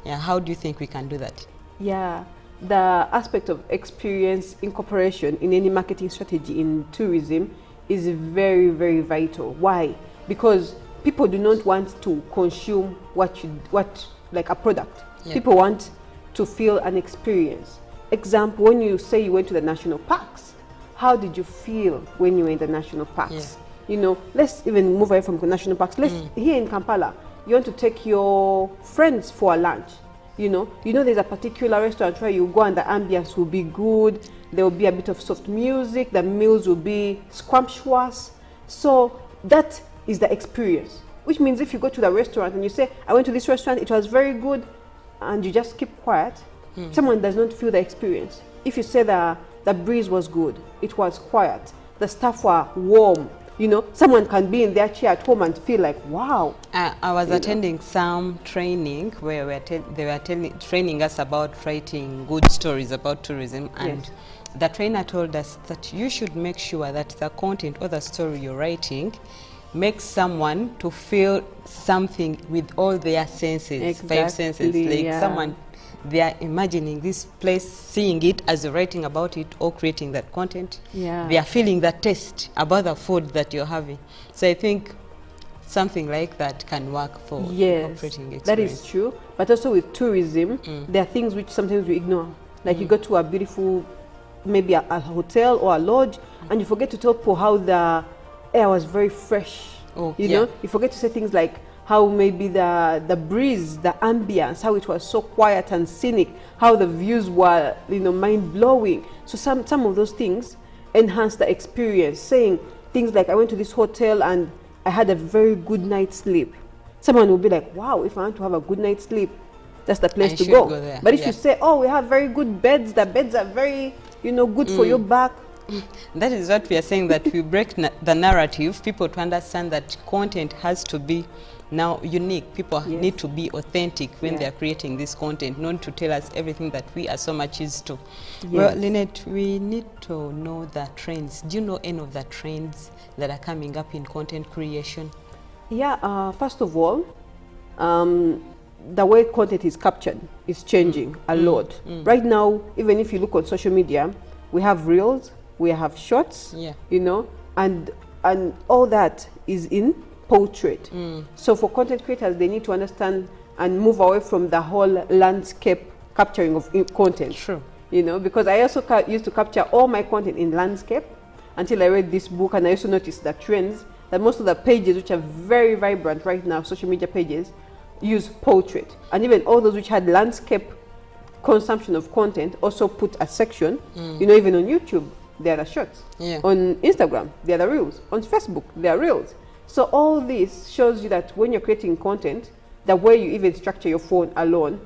How do you think we can do that? The aspect of experience incorporation in any marketing strategy in tourism is very, very vital. Why? Because people do not want to consume like a product. People want to feel an experience. Example, when you say you went to the national parks, how did you feel when you were in the national parks? You know, let's even move away from the national parks. Here in Kampala, you want to take your friends for a lunch. You know there's a particular restaurant where you go and the ambience will be good. There will be a bit of soft music. The meals will be scrumptious. So that is the experience. Which means if you go to the restaurant and you say, I went to this restaurant, it was very good, and you just keep quiet, someone does not feel the experience. If you say the breeze was good, it was quiet, the staff were warm, you know, someone can be in their chair at home and feel like, wow. I was attending some training where they were training us about writing good stories about tourism, and the trainer told us that you should make sure that the content or the story you're writing makes someone to feel something with all their senses, 5 senses. Like someone, they are imagining this place, seeing it as you're writing about it or creating that content. They are feeling the taste about the food that you're having. So I think something like that can work for incorporating experience. That is true. But also with tourism, there are things which sometimes we ignore. Like you go to a beautiful, maybe a hotel or a lodge, and you forget to tell people how the air was very fresh. You know, you forget to say things like how maybe the breeze, the ambience, how it was so quiet and scenic, how the views were, you know, mind-blowing. So some of those things enhance the experience. Saying things like, I went to this hotel and I had a very good night's sleep. Someone will be like, wow, if I want to have a good night's sleep, that's the place to go there. But if you say, oh, we have very good beds, the beds are very, you know, good for your back. That is what we are saying, that we break the narrative, people to understand that content has to be now unique. People need to be authentic when they are creating this content, not to tell us everything that we are so much used to. Well, Lynette, we need to know the trends. Do you know any of the trends that are coming up in content creation? First of all, the way content is captured is changing a lot. Right now, even if you look on social media, we have reels, we have shorts, you know, and all that is in portrait. So for content creators, they need to understand and move away from the whole landscape capturing of content. You know, because I also used to capture all my content in landscape until I read this book, and I also noticed the trends that most of the pages which are very vibrant right now, social media pages, use portrait. And even all those which had landscape consumption of content also put a section, you know, even on YouTube, there are the shorts. On Instagram, there are the reels. On Facebook, there are reels. So all this shows you that when you're creating content, the way you even structure your phone alone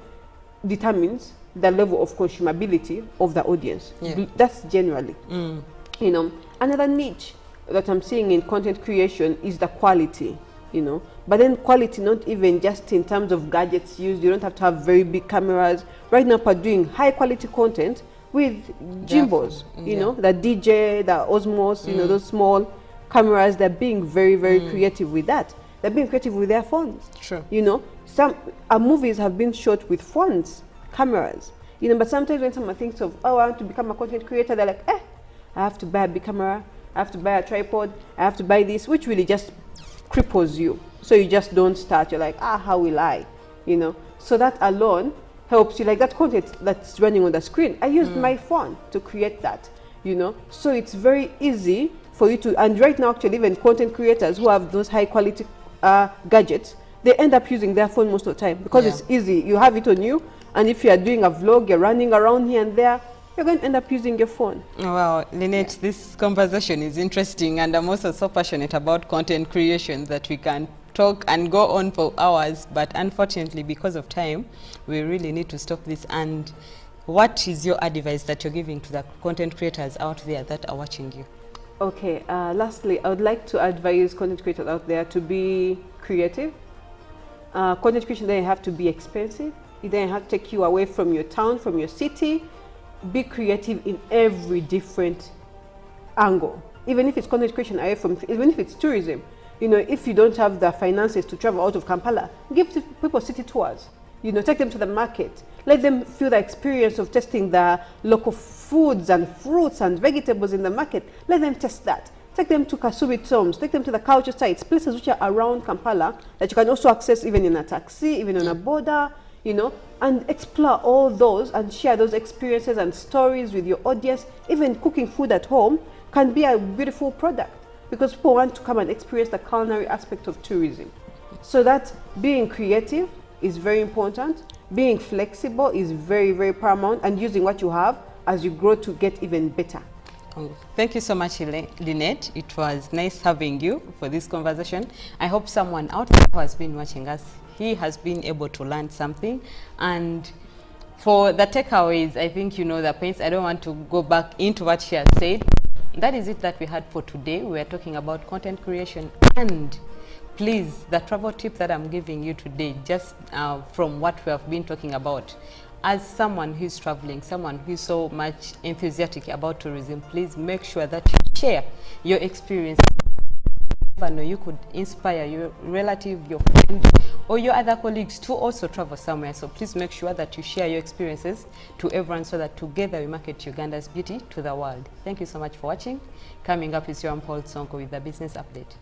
determines the level of consumability of the audience. That's generally. You know, another niche that I'm seeing in content creation is the quality, you know. But then quality, not even just in terms of gadgets used. You don't have to have very big cameras. Right now, we're doing high quality content, with gimbals, you know, the DJ, the Osmos, you know, those small cameras. They're being very, very creative with that. They're being creative with their phones. Sure. You know, some movies have been shot with phones, cameras. You know, but sometimes when someone thinks of, oh, I want to become a content creator, they're like, I have to buy a big camera, I have to buy a tripod, I have to buy this, which really just cripples you. So you just don't start. You're like, how will I? You know, so that alone helps you. Like that content that's running on the screen, I used my phone to create that, you know. So it's very easy for you to, and right now actually even content creators who have those high quality gadgets, they end up using their phone most of the time because it's easy. You have it on you, and if you are doing a vlog, you're running around here and there, you're going to end up using your phone. Wow, Lynette, this conversation is interesting, and I'm also so passionate about content creation that we can talk and go on for hours, but unfortunately because of time we really need to stop this. And what is your advice that you're giving to the content creators out there that are watching you? Okay, lastly, I would like to advise content creators out there to be creative. Content creation doesn't have to be expensive. It doesn't have to take you away from your town, from your city. Be creative in every different angle. Even if it's content creation away from, even if it's tourism. You know, if you don't have the finances to travel out of Kampala, give people city tours. You know, take them to the market. Let them feel the experience of testing the local foods and fruits and vegetables in the market. Let them test that. Take them to Kasubi tombs. Take them to the culture sites, places which are around Kampala that you can also access even in a taxi, even on a border, you know, and explore all those and share those experiences and stories with your audience. Even cooking food at home can be a beautiful product because people want to come and experience the culinary aspect of tourism. So that being creative is very important. Being flexible is very, very paramount, and using what you have as you grow to get even better. Thank you so much, Lynette. It was nice having you for this conversation. I hope someone out there who has been watching us, he has been able to learn something. And for the takeaways, I think you know the points. I don't want to go back into what she has said. That is it that we had for today. We are talking about content creation, and please, the travel tip that I'm giving you today, just from what we have been talking about, as someone who's traveling, someone who's so much enthusiastic about tourism, please make sure that you share your experience. You could inspire your relative, your friend, or your other colleagues to also travel somewhere. So please make sure that you share your experiences to everyone so that together we market Uganda's beauty to the world. Thank you so much for watching. Coming up is Paul Sonko with the business update.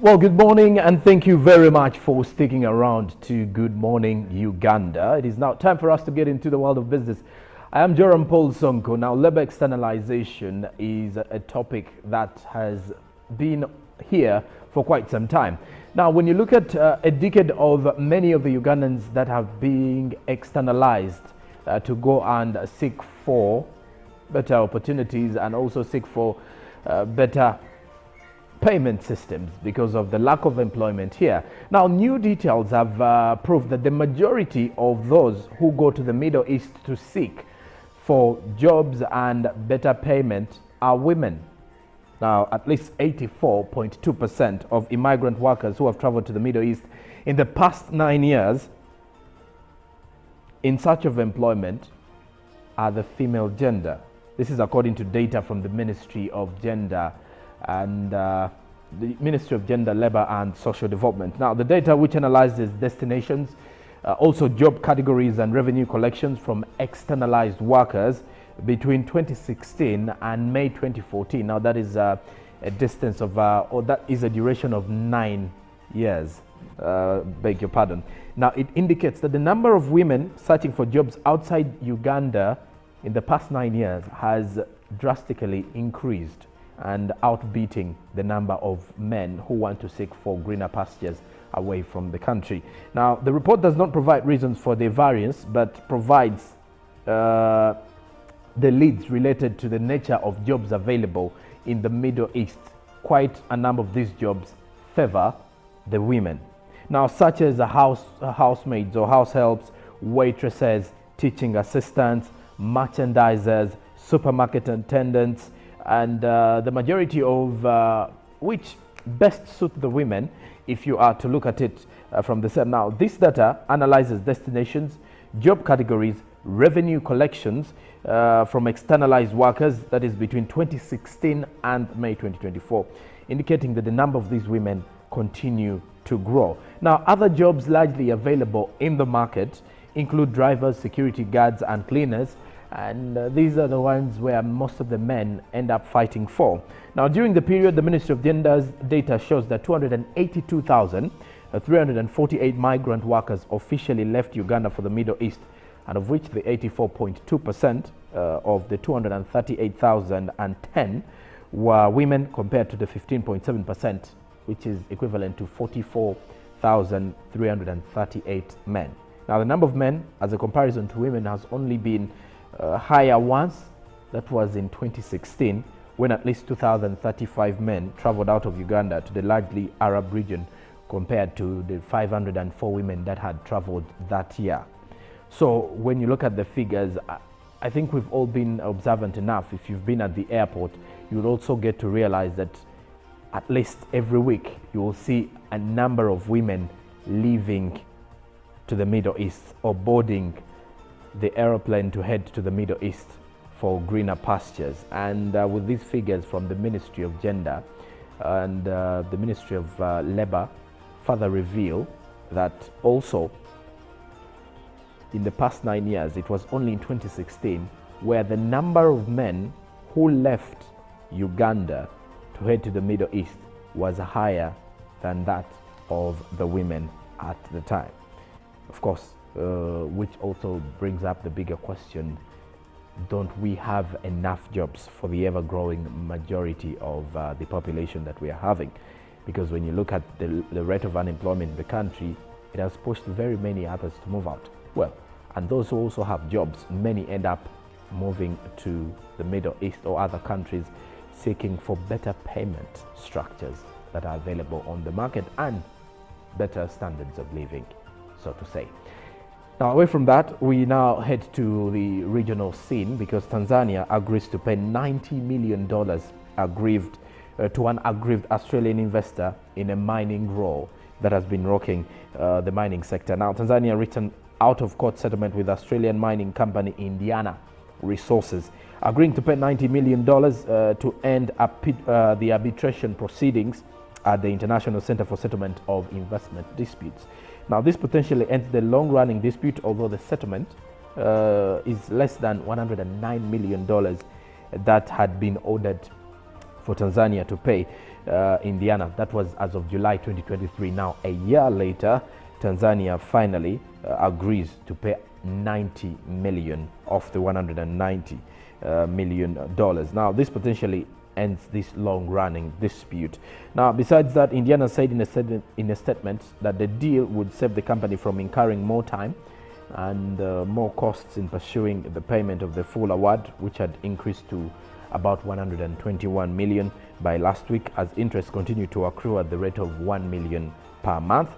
Well, good morning and thank you very much for sticking around to Good Morning Uganda. It is now time for us to get into the world of business. I am Joram Paul Sonko. Now, labor externalization is a topic that has been here for quite some time. Now, when you look at a decade of many of the Ugandans that have been externalized to go and seek for better opportunities and also seek for better payment systems because of the lack of employment here. Now, new details have proved that the majority of those who go to the Middle East to seek for jobs and better payment are women. Now, at least 84.2% of immigrant workers who have traveled to the Middle East in the past 9 years in search of employment are the female gender. This is according to data from the Ministry of Gender and the Ministry of Gender, Labour and Social Development. Now, the data which analyzes destinations, also job categories and revenue collections from externalized workers between 2016 and May 2014. Now, that is a distance of, or that is a duration of 9 years. Beg your pardon. Now, it indicates that the number of women searching for jobs outside Uganda in the past 9 years has drastically increased and outbeating the number of men who want to seek for greener pastures away from the country. Now, the report does not provide reasons for the variance, but provides the leads related to the nature of jobs available in the Middle East. Quite a number of these jobs favor the women. Now, such as housemaids or house helps, waitresses, teaching assistants, merchandisers, supermarket attendants, and the majority of which best suit the women if you are to look at it from the same. Now, this data analyzes destinations, job categories, revenue collections from externalized workers, that is between 2016 and May 2024, indicating that the number of these women continue to grow. Now, other jobs largely available in the market include drivers, security guards and cleaners, and these are the ones where most of the men end up fighting for. Now, during the period, the Ministry of Gender's data shows that 282,348 migrant workers officially left Uganda for the Middle East, and of which the 84.2% of the 238,010 were women, compared to the 15.7%, which is equivalent to 44,338 men. Now, the number of men as a comparison to women has only been higher once. That was in 2016, when at least 2,035 men traveled out of Uganda to the largely Arab region, compared to the 504 women that had traveled that year. So when you look at the figures, I think we've all been observant enough. If you've been at the airport, you will also get to realize that at least every week you will see a number of women leaving to the Middle East or boarding the aeroplane to head to the Middle East for greener pastures. And with these figures from the Ministry of Gender and the Ministry of Labour further reveal that also in the past 9 years, it was only in 2016 where the number of men who left Uganda to head to the Middle East was higher than that of the women at the time. Of course, which also brings up the bigger question, don't we have enough jobs for the ever-growing majority of the population that we are having? Because when you look at the rate of unemployment in the country, it has pushed very many others to move out. Well, and those who also have jobs, many end up moving to the Middle East or other countries, seeking for better payment structures that are available on the market and better standards of living, so to say. Now, away from that, we now head to the regional scene, because Tanzania agrees to pay $90 million aggrieved to an aggrieved Australian investor in a mining row that has been rocking the mining sector. Now, Tanzania reached an out-of-court settlement with Australian mining company Indiana Resources, agreeing to pay $90 million to end the arbitration proceedings at the International Center for Settlement of Investment Disputes. Now, this potentially ends the long-running dispute, although the settlement is less than $109 million that had been ordered for Tanzania to pay. Indiana. That was as of July 2023. Now, a year later, Tanzania finally agrees to pay 90 million of the 190 million dollars. Now, this potentially ends this long-running dispute. Now, besides that, Indiana said in a statement that the deal would save the company from incurring more time and more costs in pursuing the payment of the full award, which had increased to about 121 million by last week, as interest continued to accrue at the rate of 1 million per month.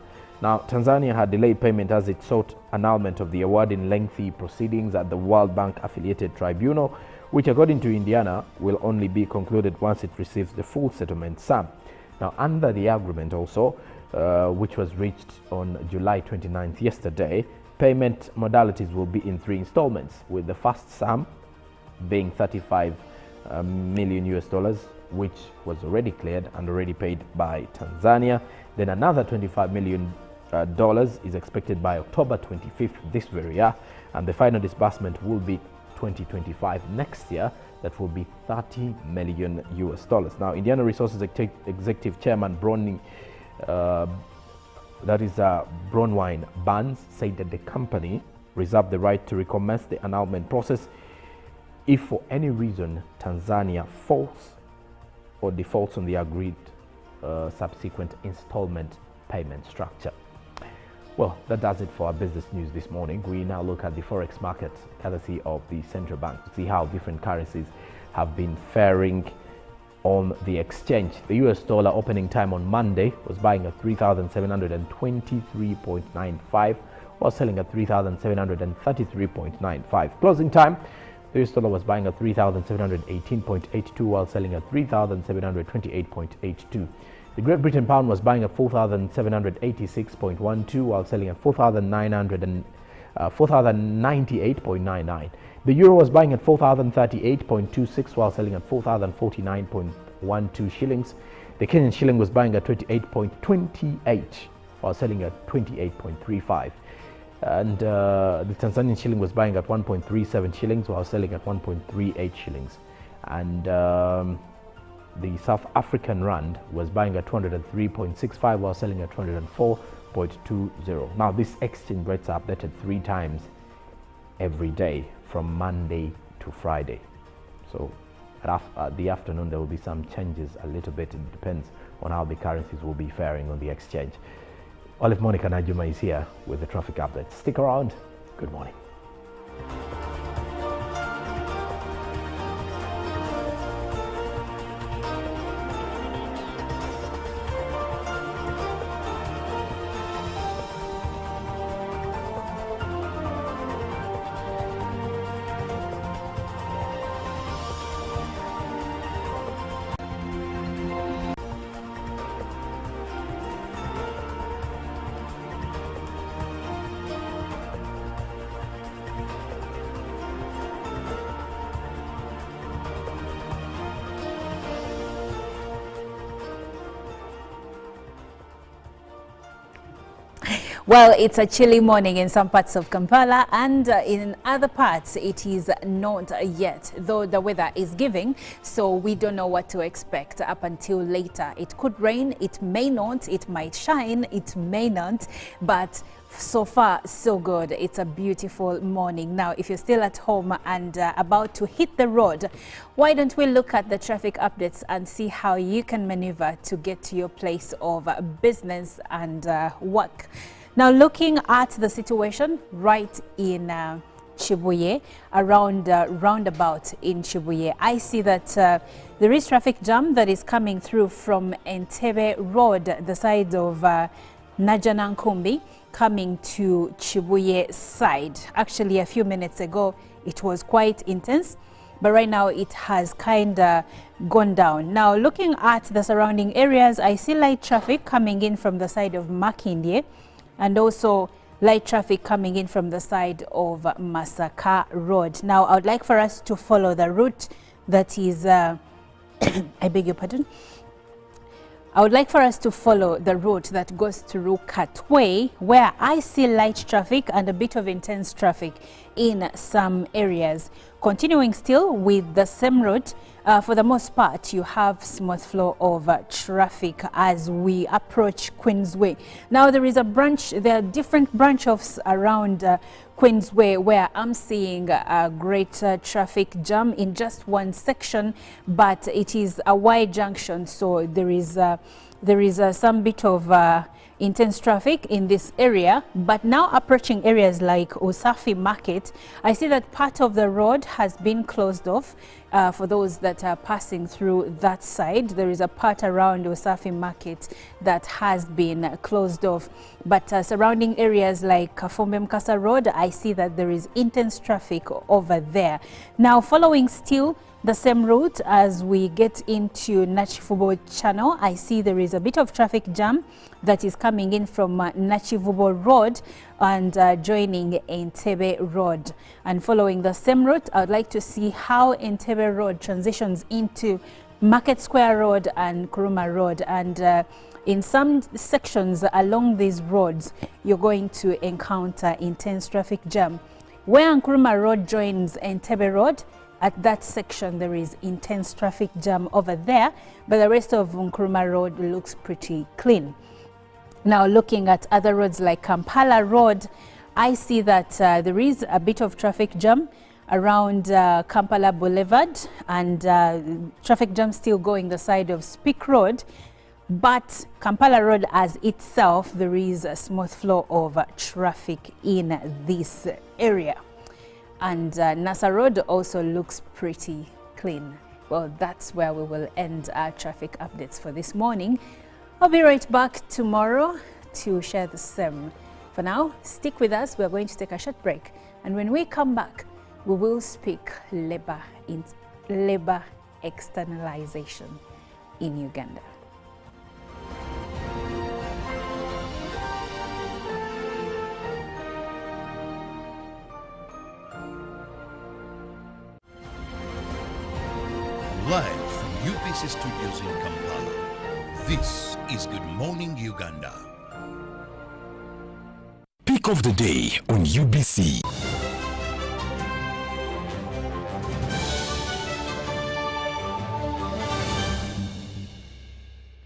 Now, Tanzania had delayed payment as it sought annulment of the award in lengthy proceedings at the World Bank affiliated tribunal, which according to Indiana will only be concluded once it receives the full settlement sum. Now, under the agreement also, which was reached on July 29th yesterday, payment modalities will be in 3 installments, with the first sum being 35 million US dollars, which was already cleared and already paid by Tanzania. Then another 25 million dollars is expected by October 25th this very year, and the final disbursement will be 2025 next year. That will be 30 million US dollars. Now, Indiana Resources Executive Chairman Bronwyn Barnes said that the company reserved the right to recommence the annulment process if for any reason Tanzania falls or defaults on the agreed subsequent installment payment structure. Well, that does it for our business news this morning. We now look at the forex market courtesy of the central bank to see how different currencies have been faring on the exchange. The US dollar opening time on Monday was buying at 3,723.95 while selling at 3,733.95. Closing time, the US dollar was buying at 3,718.82 while selling at 3,728.82. The Great Britain pound was buying at 4,786.12 while selling at 4,098.99. The euro was buying at 4,038.26 while selling at 4,049.12 shillings. The Kenyan shilling was buying at 28.28 while selling at 28.35. And the Tanzanian shilling was buying at 1.37 shillings while selling at 1.38 shillings. And the South African rand was buying at 203.65 while selling at 204.20. Now, these exchange rates are updated 3 times every day from Monday to Friday. So at the afternoon, there will be some changes a little bit. It depends on how the currencies will be faring on the exchange. Olive Monica Najuma is here with the traffic updates. Stick around. Good morning. Well, it's a chilly morning in some parts of Kampala, and in other parts it is not yet, though the weather is giving, so we don't know what to expect up until later. It could rain, it may not, it might shine, it may not, but so far so good. It's a beautiful morning. Now, if you're still at home and about to hit the road, why don't we look at the traffic updates and see how you can maneuver to get to your place of business and work. Now, looking at the situation right in Chibuye, around roundabout in Chibuye, I see that there is traffic jam that is coming through from Entebbe Road, the side of Najanankumbi, coming to Chibuye side. Actually, a few minutes ago, it was quite intense, but right now it has kind of gone down. Now, looking at the surrounding areas, I see light traffic coming in from the side of Makindye, and also light traffic coming in from the side of Masaka Road. Now, I would like for us to follow the route that is, I beg your pardon. I would like for us to follow the route that goes through Katwe, where I see light traffic and a bit of intense traffic in some areas. Continuing still with the same route, for the most part, you have smooth flow of traffic as we approach Queensway. Now, there are different branches around Queensway where I'm seeing a great traffic jam in just one section, but it is a wide junction, so there is some bit of intense traffic in this area. But now approaching areas like Usafi Market, I see that part of the road has been closed off for those that are passing through that side. There is a part around Usafi Market that has been closed off, but surrounding areas like Kafumbe Mkasa Road, I see that there is intense traffic over there. Now, following still the same route as we get into Nachivubo Channel, I see there is a bit of traffic jam that is coming in from Nachivubo Road and joining Entebbe Road. And following the same route, I would like to see how Entebbe Road transitions into Market Square Road and Kuruma Road. And in some sections along these roads, you're going to encounter intense traffic jam. Where Nkuruma Road joins Entebbe Road, at that section there is intense traffic jam over there, but the rest of Nkuruma Road looks pretty clean. Now, looking at other roads like Kampala Road, I see that there is a bit of traffic jam around Kampala Boulevard, and traffic jam still going the side of Speak Road. But Kampala Road as itself, there is a smooth flow of traffic in this area. And Nasa Road also looks pretty clean. Well, that's where we will end our traffic updates for this morning. I'll be right back tomorrow to share the same. For now, stick with us. We're going to take a short break. And when we come back, we will speak labor externalization in Uganda. Live from UBC Studios in Kampala, this is Good Morning Uganda. Pick of the day on UBC.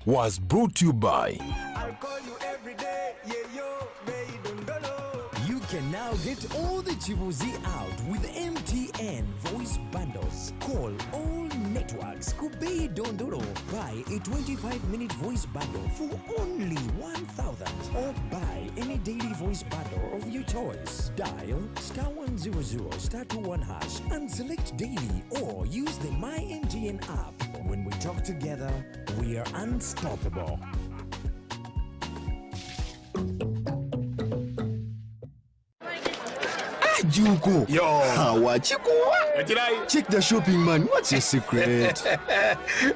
Was brought to you by You can now get all the Chibuzi out with MTN voice bundles. Call all networks. Kubei Dondoro. Buy a 25-minute voice bundle for only 1,000. Or buy any daily voice bundle of your choice. Dial *100 *21 hash and select daily, or use the My MTN app. When we talk together, we are unstoppable. Juko. Yo. Check the shopping, man. What's your secret?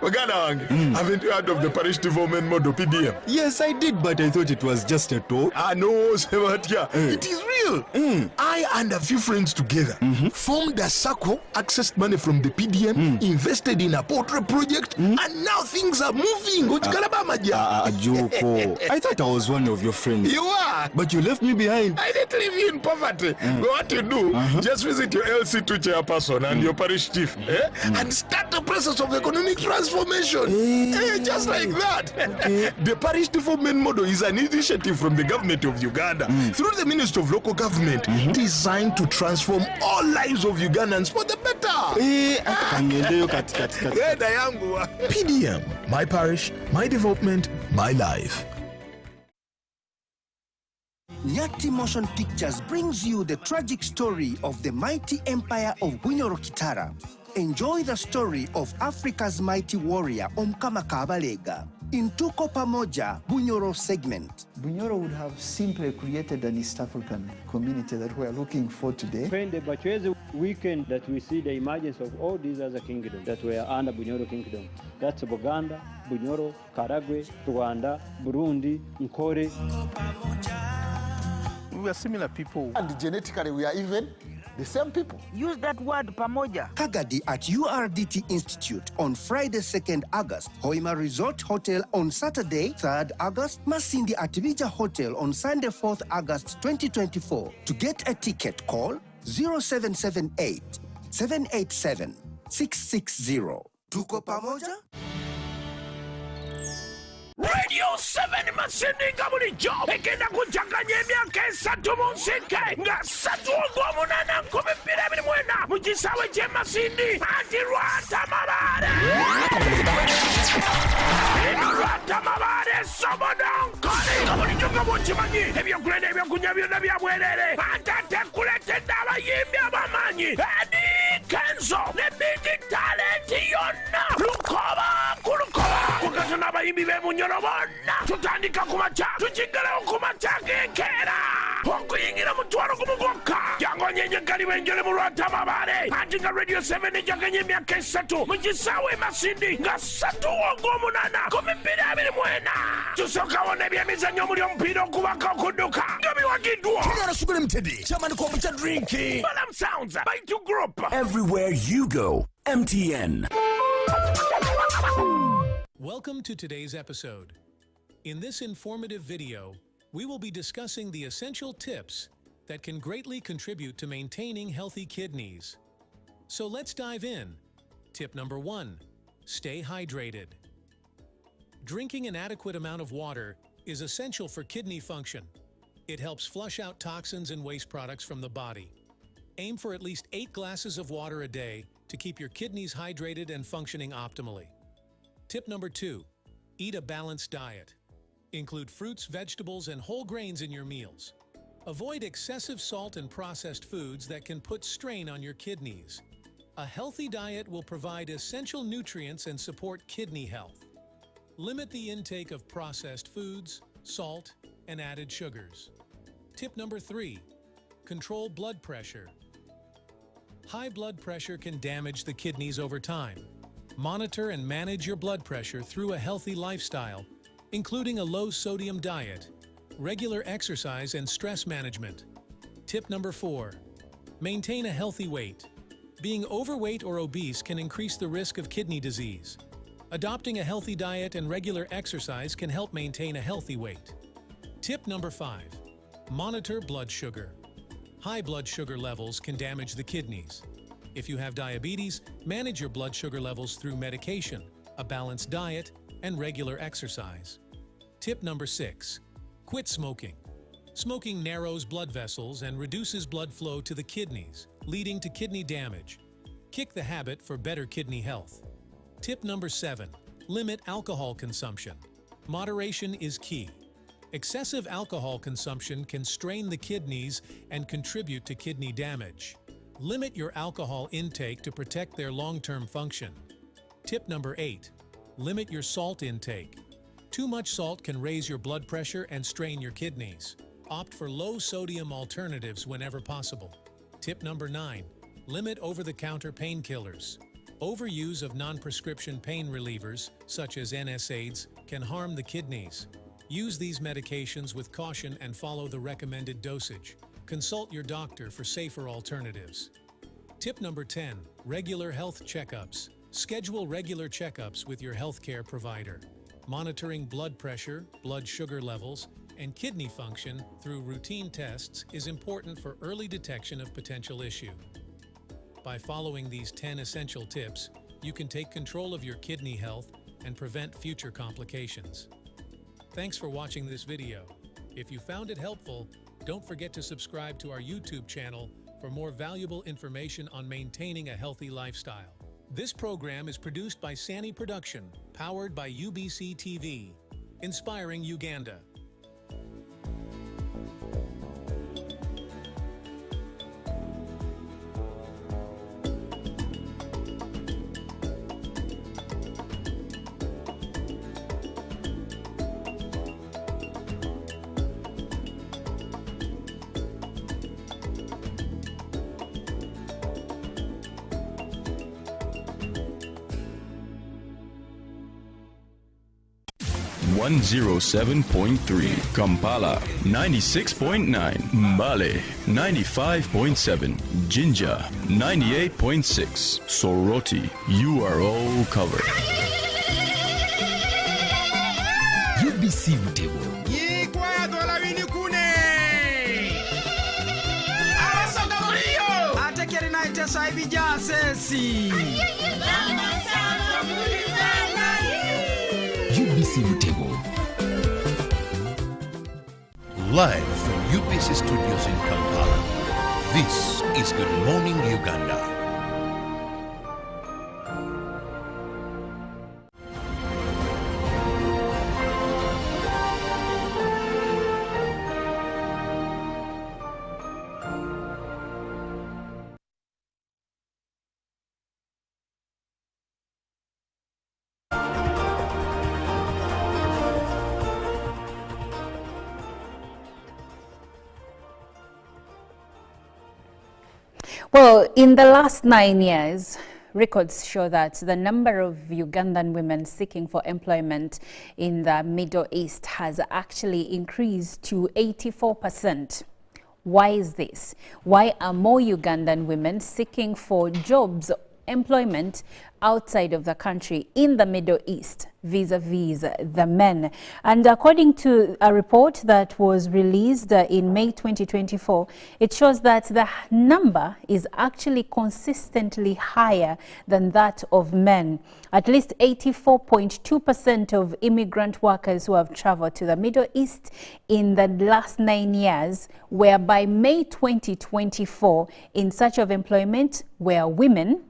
Haven't you heard of the Parish development model PDM? Yes, I did, but I thought it was just a talk. No, Sebatia. It is real. I and a few friends together formed a circle, accessed money from the PDM, invested in a portrait project, and now things are moving. Joko. I thought I was one of your friends. You are. But you left me behind. I didn't leave you in poverty. What you do, just visit your LC2 chairperson and your parish chief and start the process of economic transformation. Just like that. The parish development model is an initiative from the government of Uganda through the Ministry of Local Government designed to transform all lives of Ugandans for the better. PDM, my parish, my development, my life. Nyati Motion Pictures brings you the tragic story of the mighty empire of Bunyoro Kitara. Enjoy the story of Africa's mighty warrior Omkama Kabalega in Tuko Pamoja Bunyoro segment. Bunyoro would have simply created an East African community that we are looking for today. When the Bachwezi weekend that we see the emergence of all these other kingdoms that were under Bunyoro Kingdom. That's Buganda, Bunyoro, Karagwe, Rwanda, Burundi, Nkore. We are similar people. And genetically, we are even the same people. Use that word, pamoja. Kagadi at URDT Institute on Friday, 2nd August. Hoima Resort Hotel on Saturday, 3rd August. Masindi Atibija Hotel on Sunday, 4th August 2024. To get a ticket, call 0778 787 660. Tuko pamoja? Radio 7 Masindinga bulijjo egenda kuchanganya emyaka esatu mu nsike nga 3/8/2024 mu kisaawe ky'e Masindi anti Lwatamabaale Sobodonkole nga bulijjo nga bw'okimanyi ebyokulya n'ebyokunywa byonna bya bwerere anti ate kuleetedde abayimbi ab'amaanyi Edi Kenzo ne Big Talent yonna lukoba ku lukoba kukata n'abayimbi b'Ebunyoro bonna tutandika ku makya tukigalewo ku makya g'enkeera okuyingira mutwalo gumu gwokka jangu onyenyegali b'enjole mu Lwatamabaale anti nga Radio 7 ejaganya emyaka esatu mu kisaawe e Masindi nga 3/8/2024 tusookawo n'ebyemizannyo omuli omupiira okubaka okudduka nga biwagiddwa Sugar Limited, Chairman Corporate Drinking. Balam Sounds, Baitu Group. Everywhere you go, MTN. Welcome to today's episode. In this informative video, we will be discussing the essential tips that can greatly contribute to maintaining healthy kidneys. So let's dive in. Tip number 1, stay hydrated. Drinking an adequate amount of water is essential for kidney function. It helps flush out toxins and waste products from the body. Aim for at least 8 glasses of water a day to keep your kidneys hydrated and functioning optimally. Tip number 2, eat a balanced diet. Include fruits, vegetables, and whole grains in your meals. Avoid excessive salt and processed foods that can put strain on your kidneys. A healthy diet will provide essential nutrients and support kidney health. Limit the intake of processed foods, salt, and added sugars. Tip number 3, control blood pressure. High blood pressure can damage the kidneys over time. Monitor and manage your blood pressure through a healthy lifestyle, including a low-sodium diet, regular exercise, and stress management. Tip number 4, maintain a healthy weight. Being overweight or obese can increase the risk of kidney disease. Adopting a healthy diet and regular exercise can help maintain a healthy weight. Tip number 5, monitor blood sugar. High blood sugar levels can damage the kidneys. If you have diabetes, manage your blood sugar levels through medication, a balanced diet, and regular exercise. Tip number 6, quit smoking. Smoking narrows blood vessels and reduces blood flow to the kidneys, leading to kidney damage. Kick the habit for better kidney health. Tip number 7, limit alcohol consumption. Moderation is key. Excessive alcohol consumption can strain the kidneys and contribute to kidney damage. Limit your alcohol intake to protect their long-term function. Tip number 8, limit your salt intake. Too much salt can raise your blood pressure and strain your kidneys. Opt for low-sodium alternatives whenever possible. Tip number 9, limit over-the-counter painkillers. Overuse of non-prescription pain relievers, such as NSAIDs, can harm the kidneys. Use these medications with caution and follow the recommended dosage. Consult your doctor for safer alternatives. Tip number 10, regular health checkups. Schedule regular checkups with your healthcare provider. Monitoring blood pressure, blood sugar levels, and kidney function through routine tests is important for early detection of potential issue. By following these 10 essential tips, you can take control of your kidney health and prevent future complications. Thanks for watching this video. If you found it helpful, don't forget to subscribe to our YouTube channel for more valuable information on maintaining a healthy lifestyle. This program is produced by Sani Production, powered by UBC TV, inspiring Uganda. One 107.3 Kampala, 96.9 Mbale, 95.7 Jinja, 98.6 Soroti. You are all covered. UBC Butebo. Yikwaya dola wini kune. Awasoka muriyo. Atekeri na ebiteso ebijasesi UBC Mutego. Live from UBC Studios in Kampala, this is Good Morning Uganda. Well, in the last 9 years, records show that the number of Ugandan women seeking for employment in the Middle East has actually increased to 84%. Why is this? Why are more Ugandan women seeking for jobs, employment outside of the country in the Middle East vis-a-vis the men? And according to a report that was released in May 2024, it shows that the number is actually consistently higher than that of men. At least 84.2% of immigrant workers who have traveled to the Middle East in the last 9 years were by May 2024 in search of employment were women,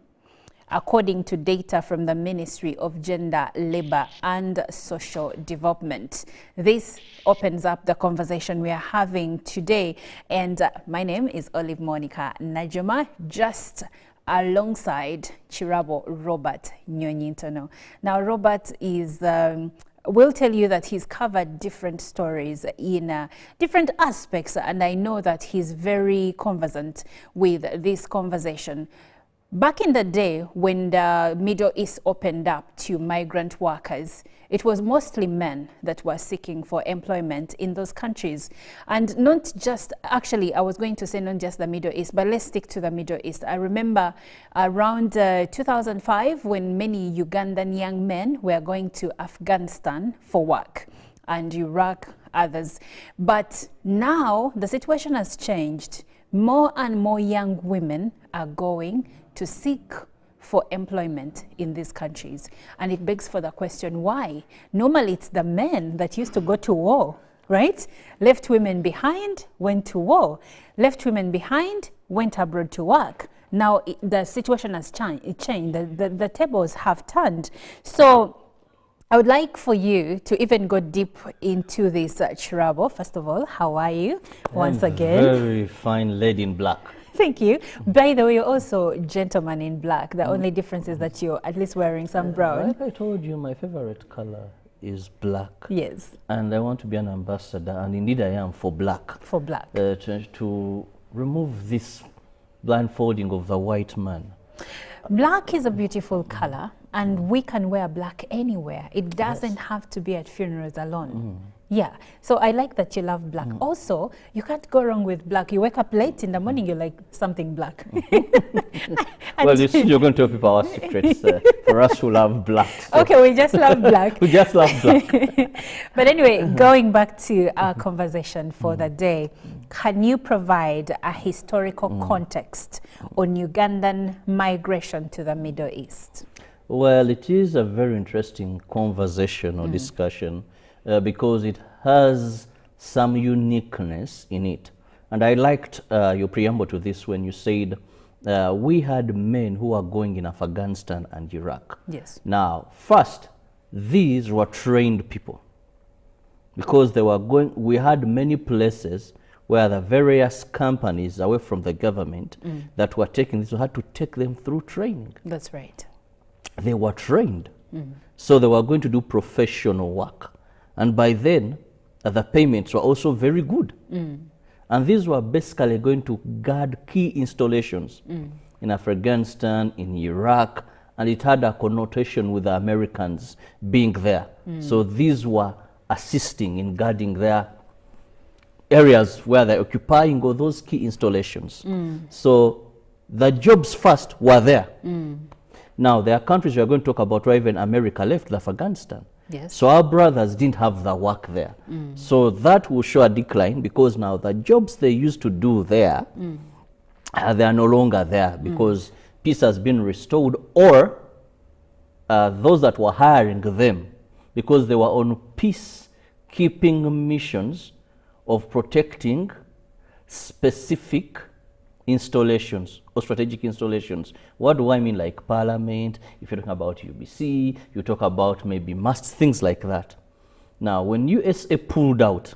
according to data from the Ministry of Gender, Labour and Social Development. This opens up the conversation we are having today. And my name is Olive Monica Najuma, just alongside Chirabo Robert Nyonyintono. Now, Robert is will tell you that he's covered different stories in different aspects, and I know that he's very conversant with this conversation. Back in the day when the Middle East opened up to migrant workers, it was mostly men that were seeking for employment in those countries. And not just, actually, I was going to say not just the Middle East, but let's stick to the Middle East. I remember around 2005 when many Ugandan young men were going to Afghanistan for work, and Iraq, others. But now the situation has changed. More and more young women are going to seek for employment in these countries. And it begs for the question, why? Normally it's the men that used to go to war, right? Left women behind, went to war. Left women behind, went abroad to work. Now the situation has changed. The tables have turned. So I would like for you to even go deep into this, Chirabo. First of all, how are you? Once again. Very fine lady in black. Thank you. By the way, you're also gentleman in black. The only difference is that you're at least wearing some brown. Like I told you, my favorite color is black. Yes. And I want to be an ambassador, and indeed I am for black. For black. To remove this blindfolding of the white man. Black is a beautiful color, and we can wear black anywhere. It doesn't have to be at funerals alone. Yeah, so I like that you love black. Also, you can't go wrong with black. You wake up late in the morning, you like something black. Well, you're going to tell people our secrets for us who love black. So. Okay, we just love black. We just love black. But anyway, going back to our conversation for the day, can you provide a historical context on Ugandan migration to the Middle East? Well, it is a very interesting conversation or discussion because it has some uniqueness in it. And I liked your preamble to this when you said we had men who are going in Afghanistan and Iraq. Yes. Now, first, these were trained people because they were going, we had many places where the various companies away from the government that were taking this had to take them through training. That's right. They were trained. So they were going to do professional work. And by then, the payments were also very good. And these were basically going to guard key installations in Afghanistan, in Iraq, and it had a connotation with the Americans being there. So these were assisting in guarding their areas where they're occupying all those key installations. So the jobs first were there. Now, there are countries we are going to talk about where even America left Afghanistan. Yes. So our brothers didn't have the work there. So that will show a decline because now the jobs they used to do there they are no longer there because peace has been restored, or those that were hiring them because they were on peacekeeping missions of protecting specific installations or strategic installations. What do I mean? Like Parliament, if you're talking about UBC, you talk about maybe masts, things like that. Now, when USA pulled out,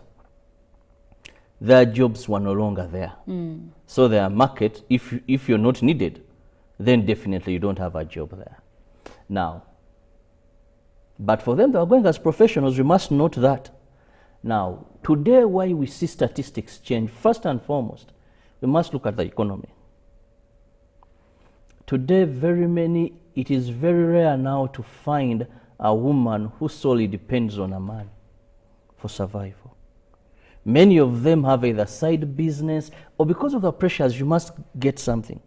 their jobs were no longer there. So their market, if you're not needed, then definitely you don't have a job there. Now, but for them, they are going as professionals. We must note that. Now, today, why we see statistics change, first and foremost, we must look at the economy. Today, it is very rare now to find a woman who solely depends on a man for survival. Many of them have either side business, or because of the pressures, you must get something.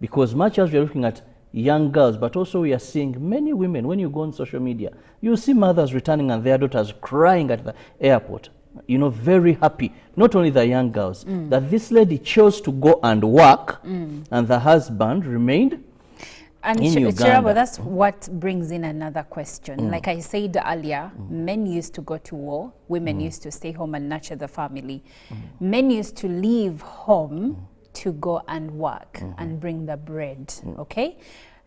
Because much as we are looking at young girls, but also we are seeing many women, when you go on social media, you see mothers returning and their daughters crying at the airport, you know, very happy. Not only the young girls, that this lady chose to go and work, and the husband remained and in Uganda. Chirabo, that's what brings in another question. Like I said earlier, men used to go to war, women used to stay home and nurture the family. Men used to leave home to go and work and bring the bread, okay?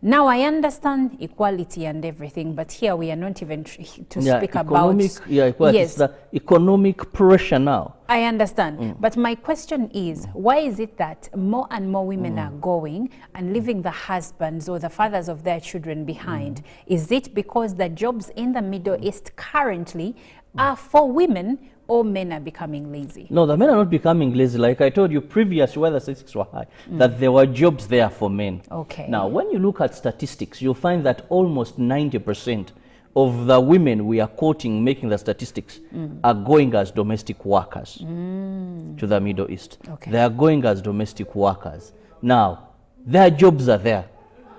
Now I understand equality and everything, but here we are not even to speak about... equality. Yes. It's the economic pressure now. I understand, but my question is, why is it that more and more women are going and leaving the husbands or the fathers of their children behind? Is it because the jobs in the Middle East currently are for women, or men are becoming lazy? No, the men are not becoming lazy. Like I told you previously, where the statistics were high, that there were jobs there for men. Okay. Now, when you look at statistics, you'll find that almost 90% of the women we are quoting making the statistics are going as domestic workers to the Middle East. Okay. They are going as domestic workers. Now, their jobs are there.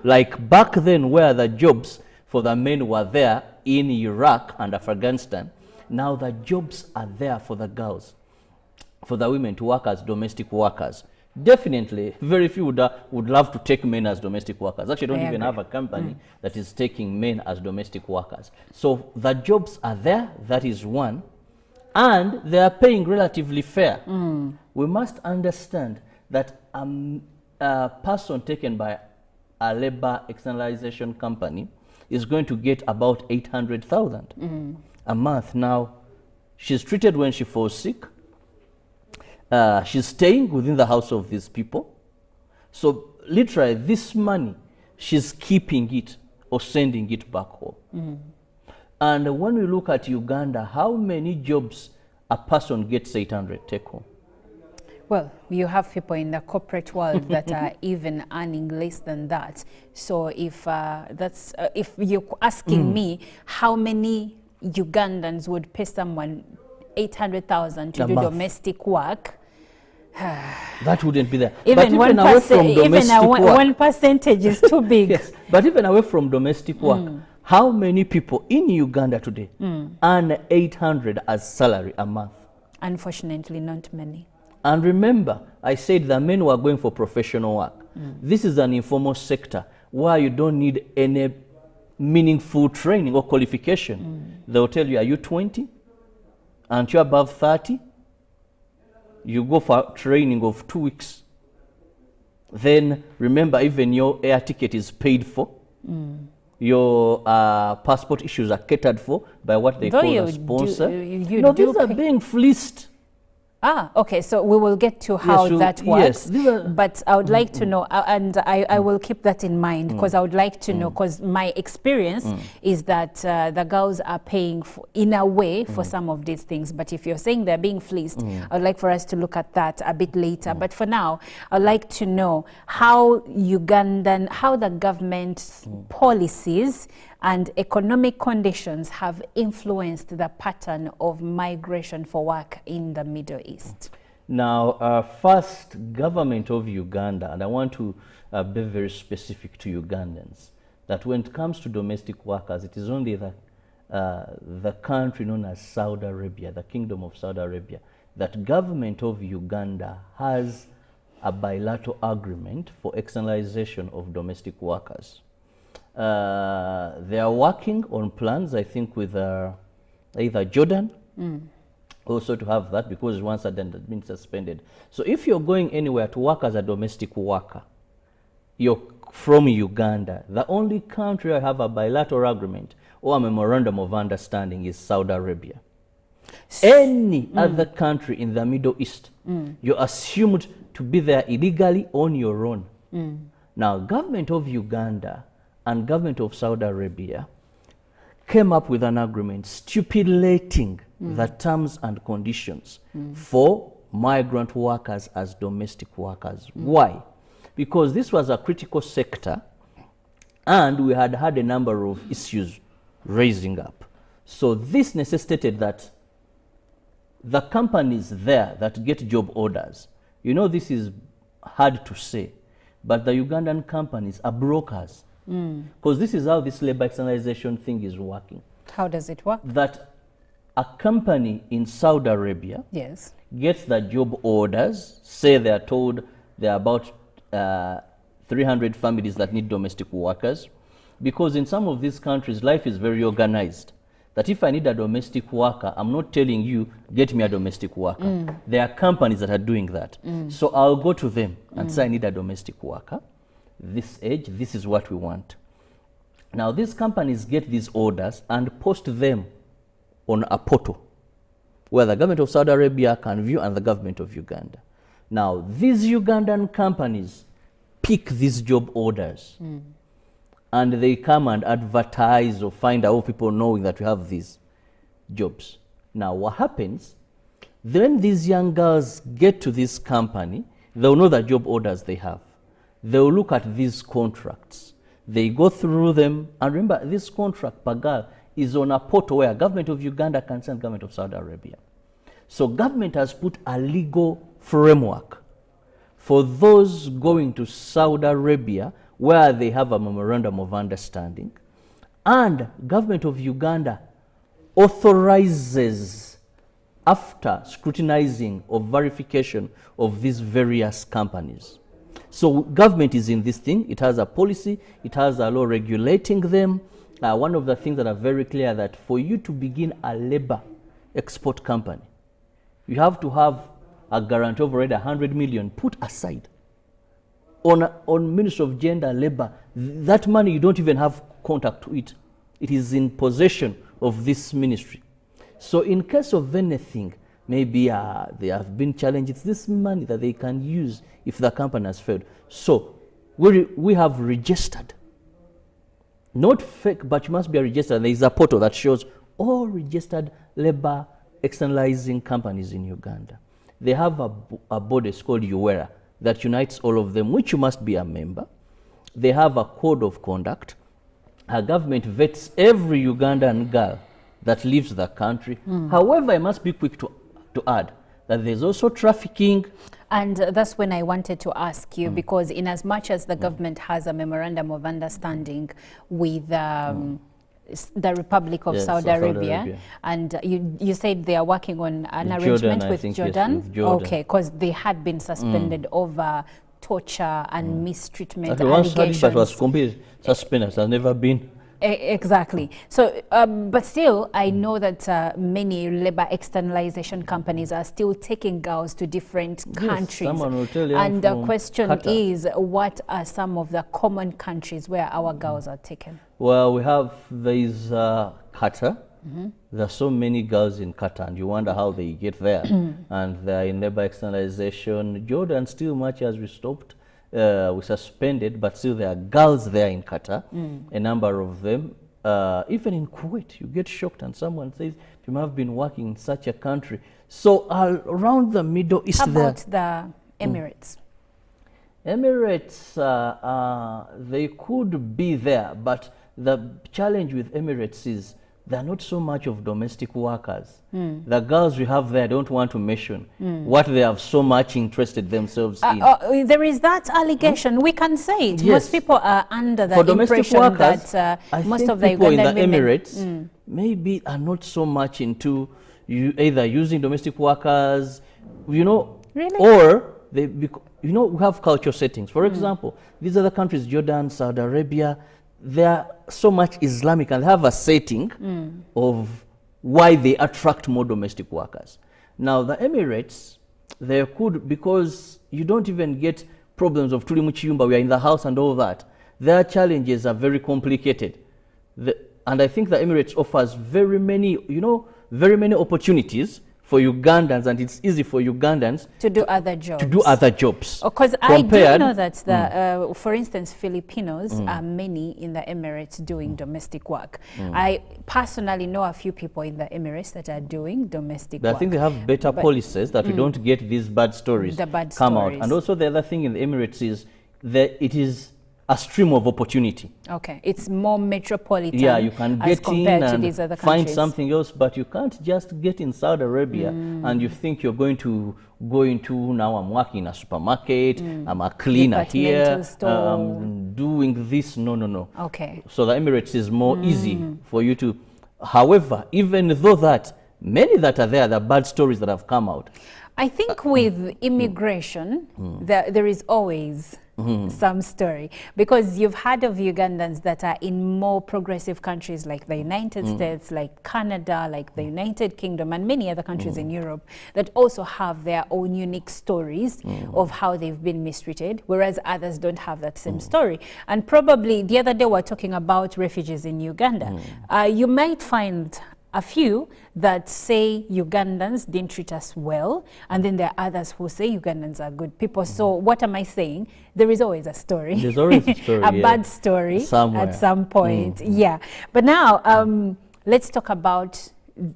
Like back then where the jobs for the men were there in Iraq and Afghanistan, now the jobs are there for the girls, for the women to work as domestic workers. Definitely, very few would love to take men as domestic workers. Actually, don't even have a company that is taking men as domestic workers. So the jobs are there, that is one, and they are paying relatively fair. We must understand that a person taken by a labor externalization company is going to get about 800,000 a month. Now, she's treated when she falls sick. She's staying within the house of these people. So literally this money, she's keeping it or sending it back home. And when we look at Uganda, how many jobs a person gets 800 take home? Well, you have people in the corporate world that are even earning less than that. So if if you're asking me how many Ugandans would pay someone 800,000 to do domestic work, that wouldn't be there. Even but even away from domestic work, 1% is too big. Yes, but even away from domestic work, how many people in Uganda today earn 800 as salary a month? Unfortunately, not many. And remember, I said the men were going for professional work. This is an informal sector where you don't need any meaningful training or qualification. They'll tell you, are you 20? Aren't you above 30? You go for training of 2 weeks. Then remember, even your air ticket is paid for. Your passport issues are catered for by what they call a sponsor. These are being fleeced. Ah, okay, so we will get to how that works. Yes, but I would like to know, and I will keep that in mind, because I would like to know, because my experience is that the girls are paying in a way for some of these things. But if you're saying they're being fleeced, I would like for us to look at that a bit later. But for now, I'd like to know how the government's policies and economic conditions have influenced the pattern of migration for work in the Middle East. Now, first, government of Uganda, and I want to be very specific to Ugandans, that when it comes to domestic workers, it is only the country known as Saudi Arabia, the Kingdom of Saudi Arabia, that government of Uganda has a bilateral agreement for externalization of domestic workers. They are working on plans, I think, with either Jordan, also to have that, because once again that's been suspended. So if you're going anywhere to work as a domestic worker, you're from Uganda, the only country I have a bilateral agreement or a memorandum of understanding is Saudi Arabia. Any other country in the Middle East, you're assumed to be there illegally on your own. Now, government of Uganda and government of Saudi Arabia came up with an agreement stipulating the terms and conditions for migrant workers as domestic workers. Why? Because this was a critical sector and we had had a number of issues raising up. So this necessitated that the companies there that get job orders, you know, this is hard to say, but the Ugandan companies are brokers. Because this is how this labor externalization thing is working. How does it work? That a company in Saudi Arabia gets the job orders, say they are told there are about 300 families that need domestic workers, because in some of these countries life is very organized. That if I need a domestic worker, I'm not telling you, get me a domestic worker. There are companies that are doing that. So I'll go to them and say I need a domestic worker. This age, this is what we want. Now these companies get these orders and post them on a portal where the government of Saudi Arabia can view and the government of Uganda. Now these Ugandan companies pick these job orders and they come and advertise or find out people knowing that we have these jobs. Now what happens, then these young girls get to this company, they'll know the job orders they have. They'll look at these contracts. They go through them, and remember, this contract per girl is on a portal where government of Uganda can send government of Saudi Arabia. So government has put a legal framework for those going to Saudi Arabia where they have a memorandum of understanding, and government of Uganda authorizes, after scrutinizing or verification of these various companies. So government is in this thing, it has a policy, it has a law regulating them. One of the things that are very clear that for you to begin a labor export company, you have to have a guarantee of already 100 million put aside. On Ministry of Gender, Labor, that money you don't even have contact to it. It is in possession of this ministry. So in case of anything, maybe there have been challenges, it's this money that they can use if the company has failed. So we have registered, not fake, but you must be registered. There is a portal that shows all registered labor externalizing companies in Uganda. They have a body called UWERA that unites all of them, which you must be a member. They have a code of conduct. Our government vets every Ugandan girl that leaves the country. However, I must be quick to add that there's also trafficking. And that's when I wanted to ask you, because in as much as the government has a memorandum of understanding with the Republic of Saudi Arabia, and you said they are working on an arrangement with Jordan. Yes, with Jordan. Okay, because they had been suspended over torture and mistreatment Once allegations. but was completely suspended, has never been. Exactly. So, but still, I know that many labor externalization companies are still taking girls to different countries. Someone will tell you. And the question is, what are some of the common countries where our girls are taken? Well, there is Qatar. There are so many girls in Qatar, and you wonder how they get there. And they're in labor externalization. Jordan, still much as we stopped. We suspended, but still there are girls there in Qatar, a number of them. Even in Kuwait, you get shocked and someone says, you have been working in such a country. So around the Middle East How about the Emirates? Emirates, they could be there, but the challenge with Emirates is they're not so much of domestic workers. The girls we have there don't want to mention what they have so much interested themselves in. There is that allegation. We can say it. Yes. Most people are under the For impression workers, that most think of the people in the Ugandan women, Emirates maybe are not so much into either using domestic workers, you know, Really? or you know, we have cultural settings. For example, these other countries, Jordan, Saudi Arabia, they are so much Islamic and they have a setting of why they attract more domestic workers. Now, the Emirates, they could, because you don't even get problems of tuli muchiyumba, we are in the house and all that. Their challenges are very complicated. And I think the Emirates offers very many, you know, very many opportunities for Ugandans, and it's easy for Ugandans to do other jobs. Because I do know that, the, for instance, Filipinos are many in the Emirates doing domestic work. I personally know a few people in the Emirates that are doing domestic work. I think they have better policies that we don't get these bad stories come out. And also the other thing in the Emirates is that it is a stream of opportunity. Okay, it's more metropolitan. Yeah, you can get in and these other find something else, but you can't just get in Saudi Arabia and you think you're going to go into, now I'm working in a supermarket, I'm a cleaner here, I'm doing this. No. Okay. So the Emirates is more easy for you to, however, even though that, many that are there, the bad stories that have come out. I think with immigration, there is always some story, because you've heard of Ugandans that are in more progressive countries like the United States, like Canada, like the United Kingdom, and many other countries in Europe that also have their own unique stories of how they've been mistreated, whereas others don't have that same story. And probably the other day we were talking about refugees in Uganda. You might find a few that say Ugandans didn't treat us well, and then there are others who say Ugandans are good people. So what am I saying? There is always a story. There's always a story, a bad story somewhere at some point. Yeah. But now let's talk about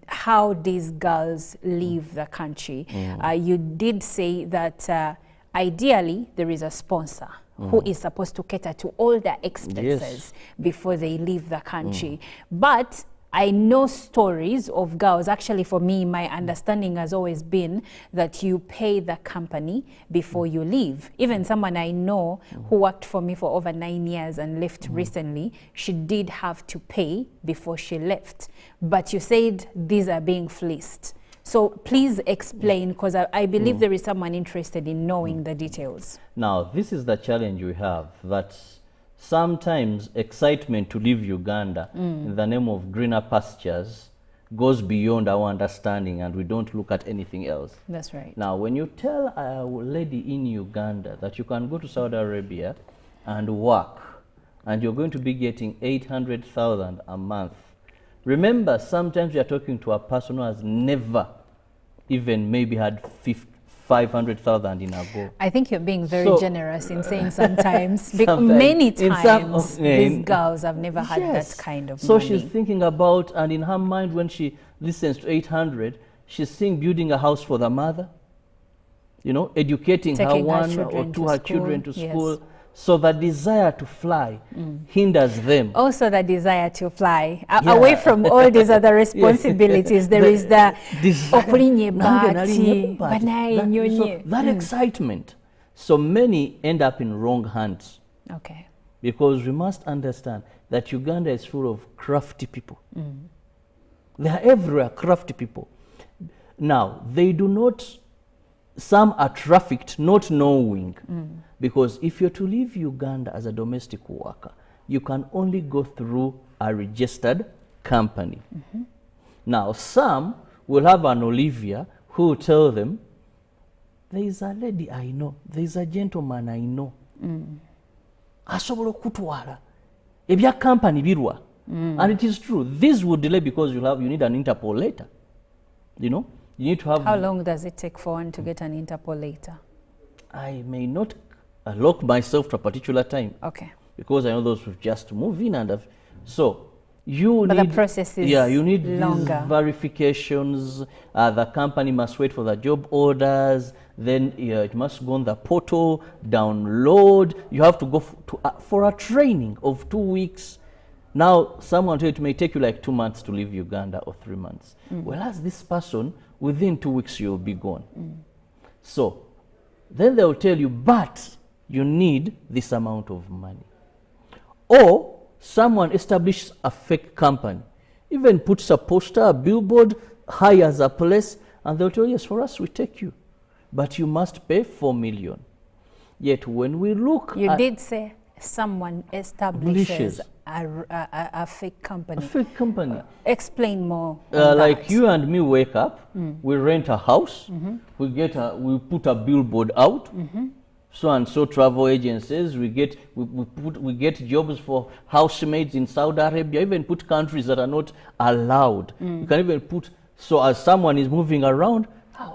how these girls leave the country. You did say that ideally there is a sponsor who is supposed to cater to all their expenses before they leave the country. But I know stories of girls. Actually, for me, my understanding has always been that you pay the company before you leave. Even someone I know who worked for me for over 9 years and left recently, she did have to pay before she left. But you said these are being fleeced. So please explain, because I believe there is someone interested in knowing the details. Now, this is the challenge we have, that sometimes excitement to leave Uganda in the name of greener pastures goes beyond our understanding, and we don't look at anything else. That's right. Now, when you tell a lady in Uganda that you can go to Saudi Arabia and work, and you're going to be getting 800,000 a month, remember, sometimes you're talking to a person who has never even maybe had 500,000 in a go. I think you're being very generous in saying sometimes. Many times these girls have never had that kind of money. So she's thinking about, and in her mind when she listens to 800, she's seeing building a house for the mother, you know, educating her one or two her children to school. So the desire to fly hinders them. Also the desire to fly. Away from all these other responsibilities, there is the that excitement. So many end up in wrong hands. Okay. Because we must understand that Uganda is full of crafty people. They are everywhere, crafty people. Now, they do not, some are trafficked not knowing. Because if you're to leave Uganda as a domestic worker, you can only go through a registered company. Now, some will have an Olivia who will tell them, there is a lady I know, there is a gentleman I know. Asobola okutwala ebya company birwa. And it is true. This would delay because you need an Interpol letter. You know, you need to have. How long does it take for one to get an Interpol letter? I may not lock myself to a particular time. Okay. Because I know those who just move in and have, so you but need the process is you need longer. These verifications. The company must wait for the job orders. Then it must go on the portal, download. You have to go for a training of 2 weeks. Now, someone told you it may take you like 2 months to leave Uganda or 3 months. Whereas this person, within 2 weeks, you'll be gone. So then they'll tell you, but you need this amount of money. Or someone establishes a fake company, even puts a poster, a billboard, hires a place, and they'll tell you, yes, for us, we take you. but you must pay 4 million. Yet when we look You at did say someone establishes a fake company. a fake company. Explain more on like that. you and me wake up, we rent a house, Mhm. we put a billboard out, Mhm. so and so travel agencies, we get jobs for housemaids in Saudi Arabia, even put countries that are not allowed. You can even put, so as someone is moving around,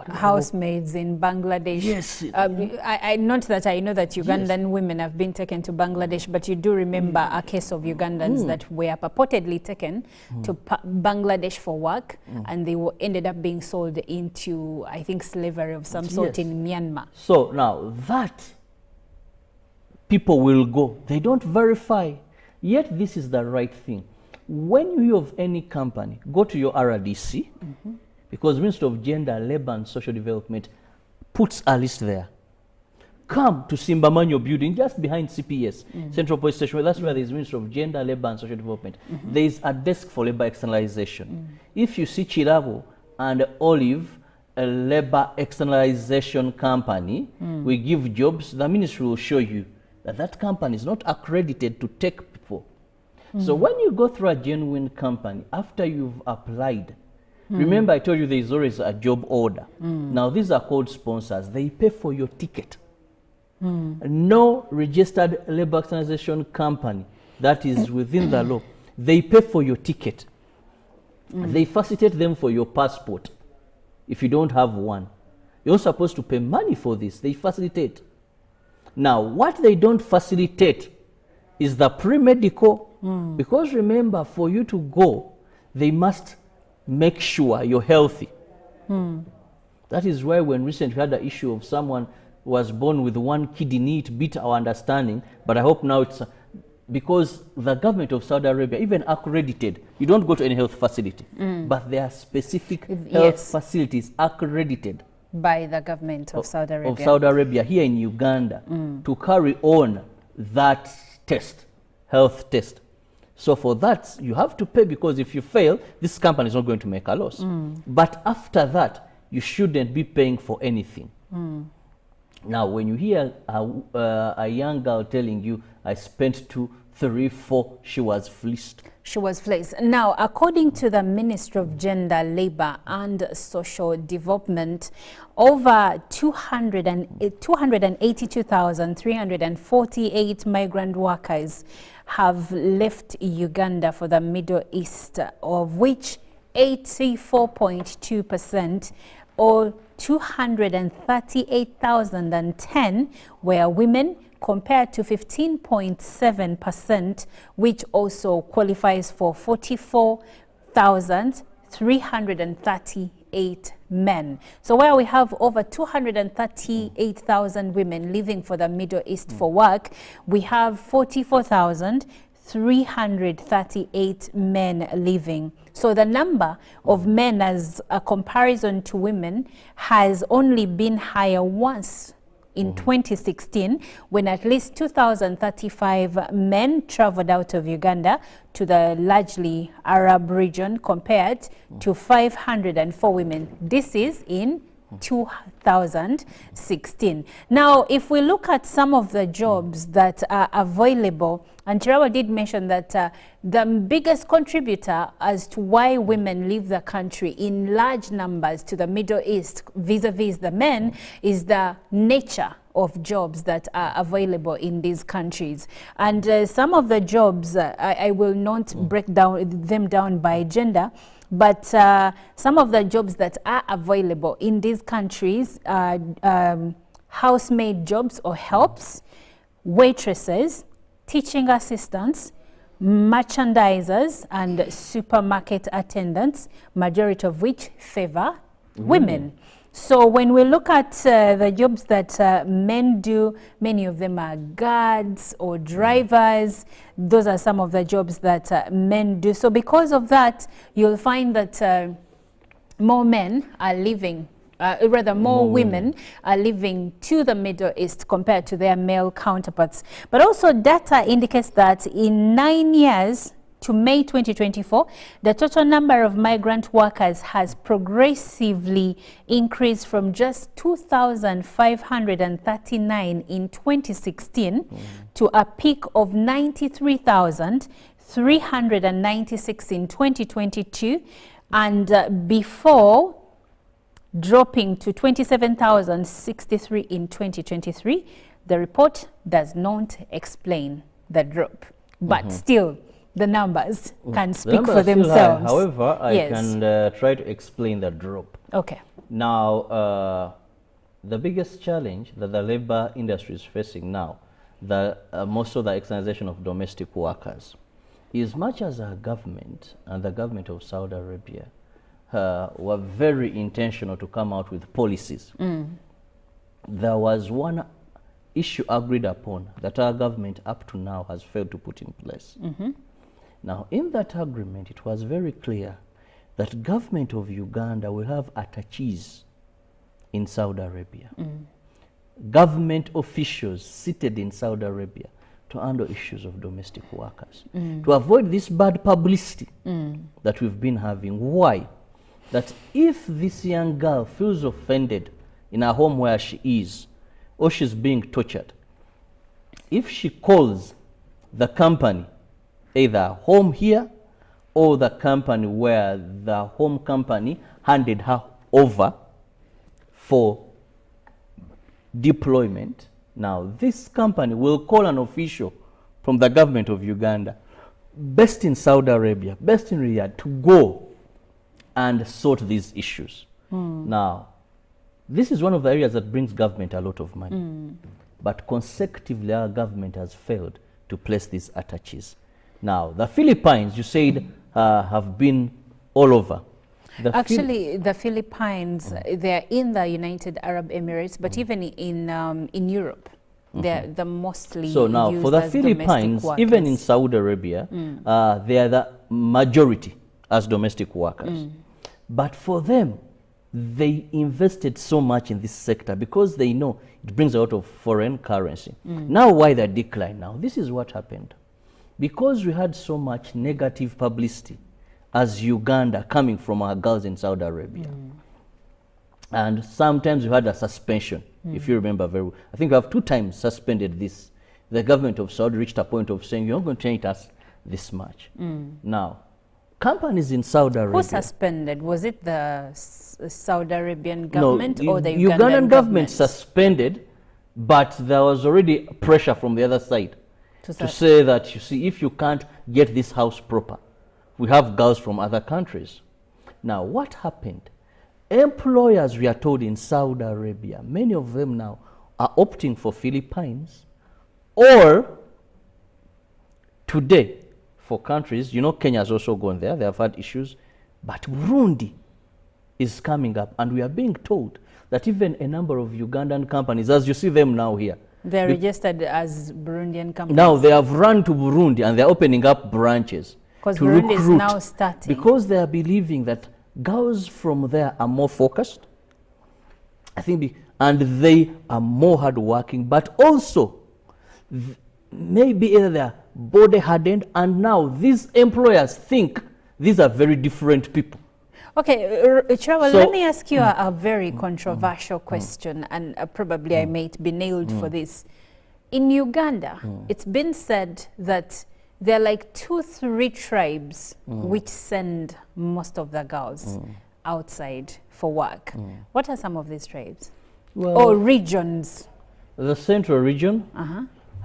Housemaids in Bangladesh. Yes. I not that I know that Ugandan women have been taken to Bangladesh, but you do remember a case of Ugandans that were purportedly taken to Bangladesh for work, and they ended up being sold into, I think, slavery of some sort Yes. in Myanmar. So now that people will go, they don't verify, yet this is the right thing. When you have any company, go to your RDC, because Ministry of Gender, Labour and Social Development puts a list there. Come to Simbamanyo building, just behind CPS, Central Police Station. That's where there is Ministry of Gender, Labour and Social Development. There is a desk for labour externalization. If you see Chirabo and Olive, a labour externalization company, we give jobs, the ministry will show you that that company is not accredited to take people. So when you go through a genuine company, after you've applied, remember I told you there is always a job order. Now these are called sponsors. They pay for your ticket. No registered labor externalization company that is within the law, they pay for your ticket. They facilitate them for your passport if you don't have one. You're supposed to pay money for this. They facilitate. Now what they don't facilitate is the pre-medical, because remember, for you to go, they must make sure you're healthy. That is why when recently we had the issue of someone who was born with one kidney, it beat our understanding, but I hope now it's because the government of Saudi Arabia even accredited. You don't go to any health facility, but there are specific health facilities accredited By the government of Saudi Arabia. Of Saudi Arabia here in Uganda to carry on that test, health test. So for that, you have to pay, because if you fail, this company is not going to make a loss. But after that, you shouldn't be paying for anything. Now, when you hear a young girl telling you, I spent 2, 3, 4, she was fleeced. She was fleeced. Now, according to the Ministry of Gender, Labour and Social Development, over 282,348 migrant workers have left Uganda for the Middle East, of which 84.2% or 238,010 were women, compared to 15.7%, which also qualifies for 44,338 men. So where we have over 238,000 women leaving for the Middle East for work, we have 44,338 men leaving. So the number of men as a comparison to women has only been higher once, in 2016, when at least 2,035 men traveled out of Uganda to the largely Arab region, compared to 504 women. This is in 2016. Now, if we look at some of the jobs that are available, and Chirawa did mention that the biggest contributor as to why women leave the country in large numbers to the Middle East vis-a-vis the men is the nature of jobs that are available in these countries. And some of the jobs, I will not break them down by gender, but some of the jobs that are available in these countries are housemaid jobs or helps, waitresses, teaching assistants, merchandisers, and supermarket attendants, majority of which favor women. So when we look at the jobs that men do, many of them are guards or drivers. Those are some of the jobs that men do. So because of that, you'll find that more men are leaving, more women are leaving to the Middle East compared to their male counterparts. But also data indicates that in 9 years, to May 2024, the total number of migrant workers has progressively increased from just 2,539 in 2016 to a peak of 93,396 in 2022, and before dropping to 27,063 in 2023. The report does not explain the drop, but still the numbers can speak for themselves. However, I can try to explain the drop. Okay. Now, the biggest challenge that the labor industry is facing now, most of the externalization of domestic workers, is much as our government and the government of Saudi Arabia were very intentional to come out with policies. There was one issue agreed upon that our government up to now has failed to put in place. Now, in that agreement, it was very clear that government of Uganda will have attaches in Saudi Arabia. Government officials seated in Saudi Arabia to handle issues of domestic workers. To avoid this bad publicity that we've been having. Why? That if this young girl feels offended in her home where she is, or she's being tortured, if she calls the company, either home here or the company where the home company handed her over for deployment, now this company will call an official from the government of Uganda, based in Saudi Arabia, based in Riyadh, to go and sort these issues. Now, this is one of the areas that brings government a lot of money. But consecutively, our government has failed to place these attaches. Now, the Philippines, you said, have been all over. Actually, the Philippines, they're in the United Arab Emirates, but even in Europe, they're mostly So now, used for the as Philippines, even in Saudi Arabia, they are the majority as domestic workers. But for them, they invested so much in this sector because they know it brings a lot of foreign currency. Now, why the decline now? This is what happened. Because we had so much negative publicity as Uganda coming from our girls in Saudi Arabia. And sometimes we had a suspension, if you remember very well. I think we have 2 times suspended this. The government of Saudi reached a point of saying, you're not going to change us this much. Now, companies in Saudi Arabia... Who suspended? Was it the Saudi Arabian government or the Ugandan government suspended, but there was already pressure from the other side to say that, you see, if you can't get this house proper, we have girls from other countries. Now, what happened? Employers, we are told, in Saudi Arabia, many of them now are opting for Philippines, or today, for countries, you know, Kenya has also gone there, they have had issues, but Burundi is coming up, and we are being told that even a number of Ugandan companies, as you see them now here, they're registered as Burundian companies. Now they have run to Burundi and they're opening up branches to Burundi recruit. is now starting. Because they are believing that girls from there are more focused, I think, and they are more hardworking, but also maybe either they are body hardened, and now these employers think these are very different people. Okay, Chirawa, let me ask you a very controversial question, and probably I might be nailed for this. In Uganda, it's been said that there are like 2-3 tribes which send most of the girls outside for work. What are some of these tribes? Or regions? The central region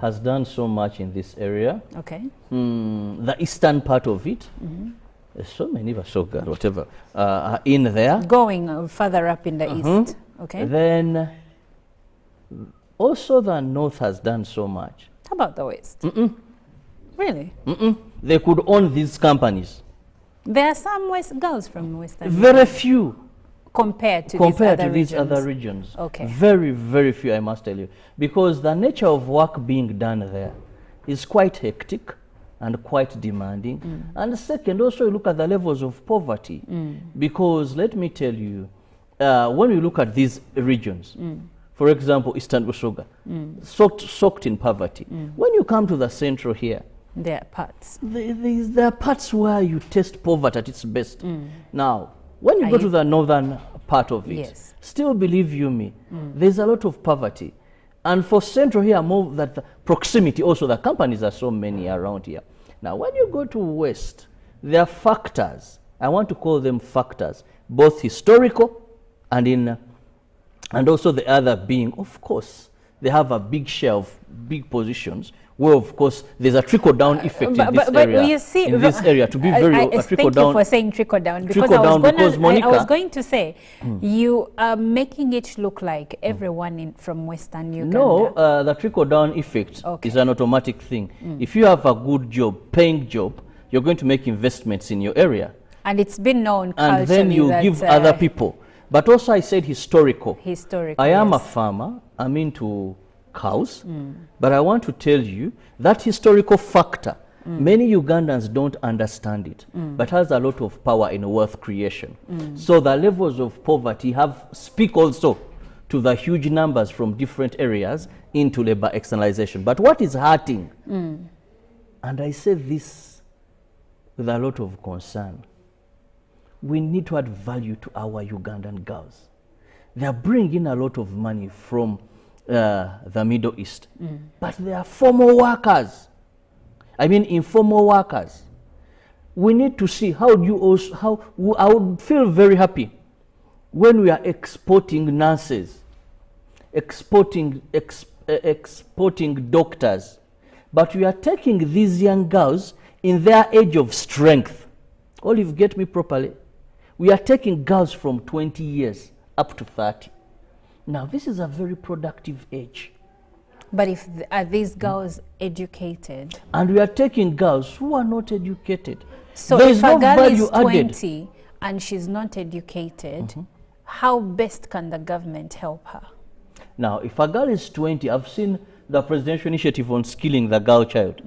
has done so much in this area. Okay. The eastern part of it, so many Basoga, whatever, are in there. Going further up in the east. Okay. Then also the north has done so much. How about the west? Really? They could own these companies. There are some girls from Western Very Europe. few. Compared to these other regions. Okay. Very, very few, I must tell you. Because the nature of work being done there is quite hectic and quite demanding. And second, also you look at the levels of poverty. Because let me tell you, when you look at these regions, for example, Eastern Busoga, soaked in poverty. When you come to the central here, There are parts. There are parts where you test poverty at its best. Now, when you go to the northern part of it, still believe you me, there's a lot of poverty. And for central here, more that the proximity, also the companies are so many around here. Now, when you go to west, there are factors. I want to call them factors, both historical and also the other being, of course, they have a big share of big positions where, of course, there's a trickle-down effect in this area. You see, in this area, to be very a trickle-down. Thank you for saying trickle-down, because I was going to say, you are making it look like everyone from Western Uganda. No, the trickle-down effect is an automatic thing. If you have a good job, paying job, you're going to make investments in your area. And it's been known culturally. And then you give other people. But also I said historical. Historical, I am a farmer. I'm into cows. But I want to tell you that historical factor, many Ugandans don't understand it, but has a lot of power in wealth creation. So the levels of poverty speak also to the huge numbers from different areas into labor externalization. But what is hurting, and I say this with a lot of concern, we need to add value to our Ugandan girls. They are bringing a lot of money from the Middle East, but they are formal workers. I mean, informal workers. We need to see how I would feel very happy when we are exporting nurses, exporting doctors, but we are taking these young girls in their age of strength. Olive, get me properly. We are taking girls from 20 years up to 30. Now, this is a very productive age. But if are these girls educated? And we are taking girls who are not educated. So if a girl is 20 and she's not educated, how best can the government help her? Now, if a girl is 20, I've seen the presidential initiative on skilling the girl child.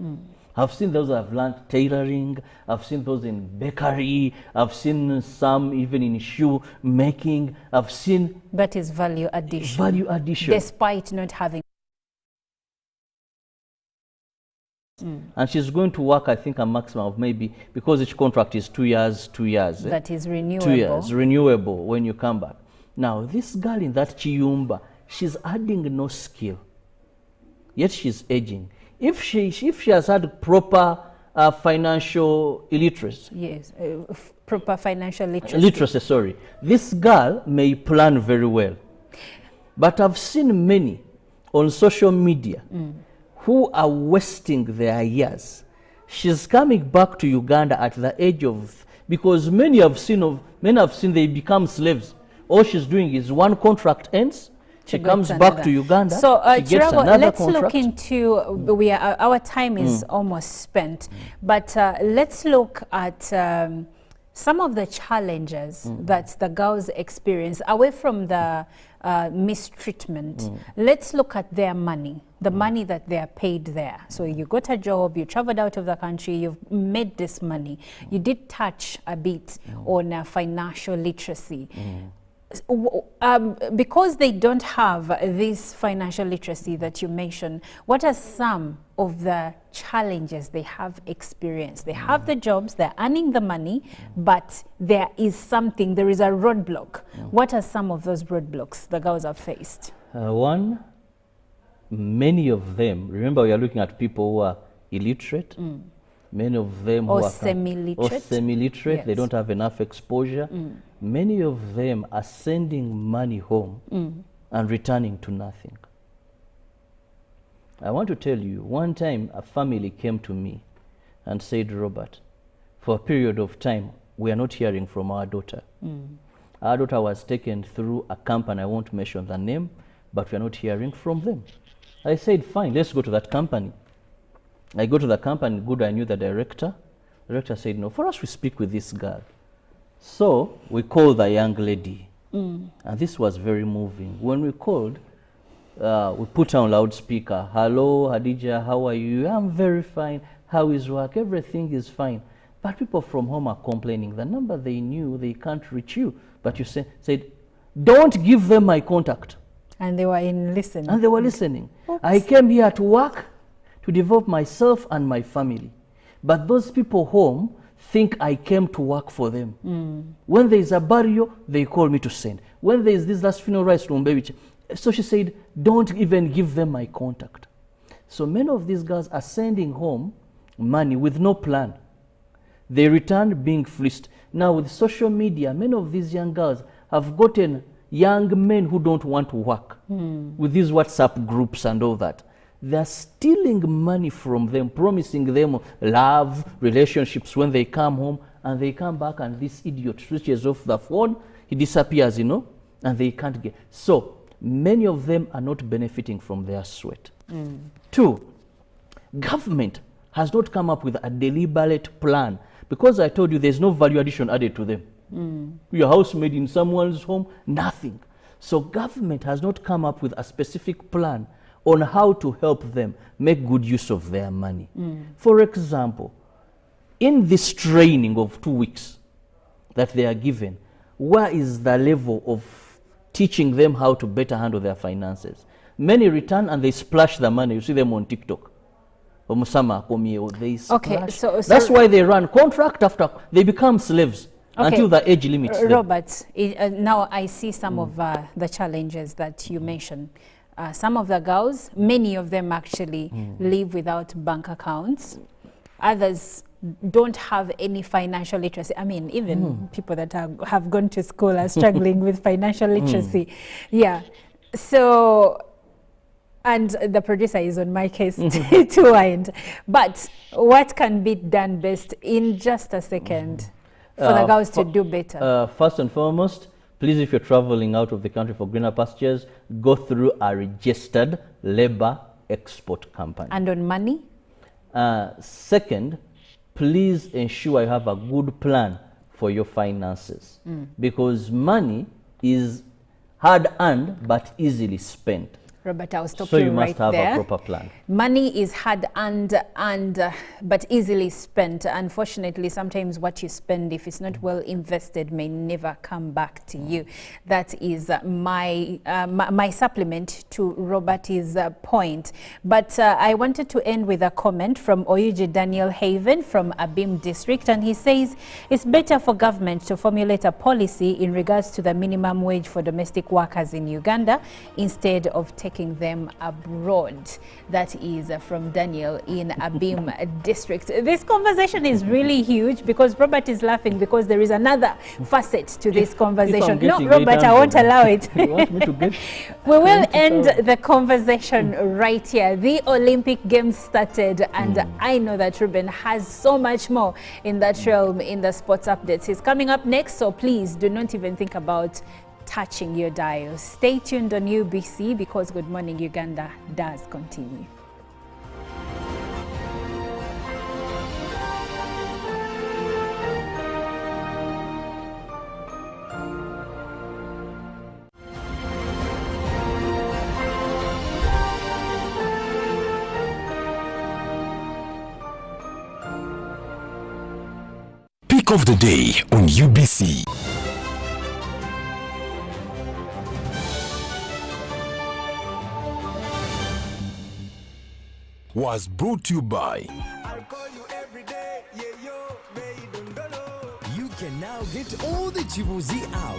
I've seen those who have learned tailoring. I've seen those in bakery. I've seen some even in shoe making. I've seen... That is value addition. Value addition. Despite not having... And she's going to work, I think, a maximum of maybe, because each contract is 2 years, 2 years. That is renewable. 2 years, renewable when you come back. Now, this girl in that Chiyumba, she's adding no skill, yet she's aging. If she has had proper financial illiteracy. Yes, proper financial literacy. Literacy, sorry. This girl may plan very well. But I've seen many on social media who are wasting their years. She's coming back to Uganda at the age of, because many have seen they become slaves. All she's doing is one contract ends, she comes back to Uganda, so, she gets Chirabo, another let's contract. look into, our time is almost spent, but let's look at some of the challenges that the girls experience away from the mistreatment. Let's look at their money, the money that they are paid there. So you got a job, you traveled out of the country, you've made this money. You did touch a bit on financial literacy. Because they don't have this financial literacy that you mentioned, what are some of the challenges they have experienced? They have the jobs, they're earning the money, but there is a roadblock. What are some of those roadblocks the girls have faced? One, many of them, remember we are looking at people who are illiterate, many of them who are semi-literate, they don't have enough exposure. Many of them are sending money home and returning to nothing. I want to tell you, one time a family came to me and said, Robert, for a period of time, we are not hearing from our daughter. Our daughter was taken through a company, I won't mention the name, but we are not hearing from them. I said, fine, let's go to that company. I go to the company, good, I knew the director. The director said, no, for us, we speak with this girl. So we called the young lady, and this was very moving. When we called, we put on loudspeaker. Hello, Hadija, how are you? I'm very fine. How is work? Everything is fine. But people from home are complaining. The number they knew, they can't reach you. But you said, don't give them my contact. And they were listening. And they were listening. Oops. I came here to work to develop myself and my family. But those people home think I came to work for them. When there is a burial, they call me to send. When there is this last funeral rites from baby. So she said, don't even give them my contact. So many of these girls are sending home money with no plan. They return being fleeced. Now with social media, many of these young girls have gotten young men who don't want to work with these WhatsApp groups and all that. They're stealing money from them, promising them love, relationships when they come home, and they come back and this idiot switches off the phone, he disappears, and they can't get. So many of them are not benefiting from their sweat. 2, government has not come up with a deliberate plan, because I told you there's no value addition added to them. Your house made in someone's home, nothing. So government has not come up with a specific plan on how to help them make good use of their money. For example, in this training of 2 weeks that they are given, where is the level of teaching them how to better handle their finances? Many return and they splash the money. You see them on TikTok. They splash. Okay, so that's why they run contract after. They become slaves until the age limits. Robert, now I see some of the challenges that you mentioned. Some of the girls, many of them actually live without bank accounts. Others don't have any financial literacy. I mean, even people that have gone to school are struggling with financial literacy. Yeah. So, and the producer is on my case to wind. But what can be done best in just a second for the girls to do better? First and foremost, please, if you're traveling out of the country for greener pastures, go through a registered labor export company. And on money? Second, please ensure you have a good plan for your finances, because money is hard earned but easily spent. Robert, I'll stop so you you right must have there. a proper plan. Money is hard earned but easily spent. Unfortunately, sometimes what you spend, if it's not well invested, may never come back to you. That is my supplement to Robert's point. But I wanted to end with a comment from Oyuji Daniel Haven from Abim District, and he says it's better for government to formulate a policy in regards to the minimum wage for domestic workers in Uganda instead of taking them abroad. That is from Daniel in Abim District. This conversation is really huge because Robert is laughing because there is another facet to this conversation. No, Robert, I won't allow it. You want me to get we will end the conversation right here. The Olympic Games started, and I know that Ruben has so much more in that realm in the sports updates. He's coming up next, so please do not even think about touching your dial. Stay tuned on UBC because Good Morning Uganda does continue. Pick of the day on UBC. Was brought to you by You can now get all the Chibuzi out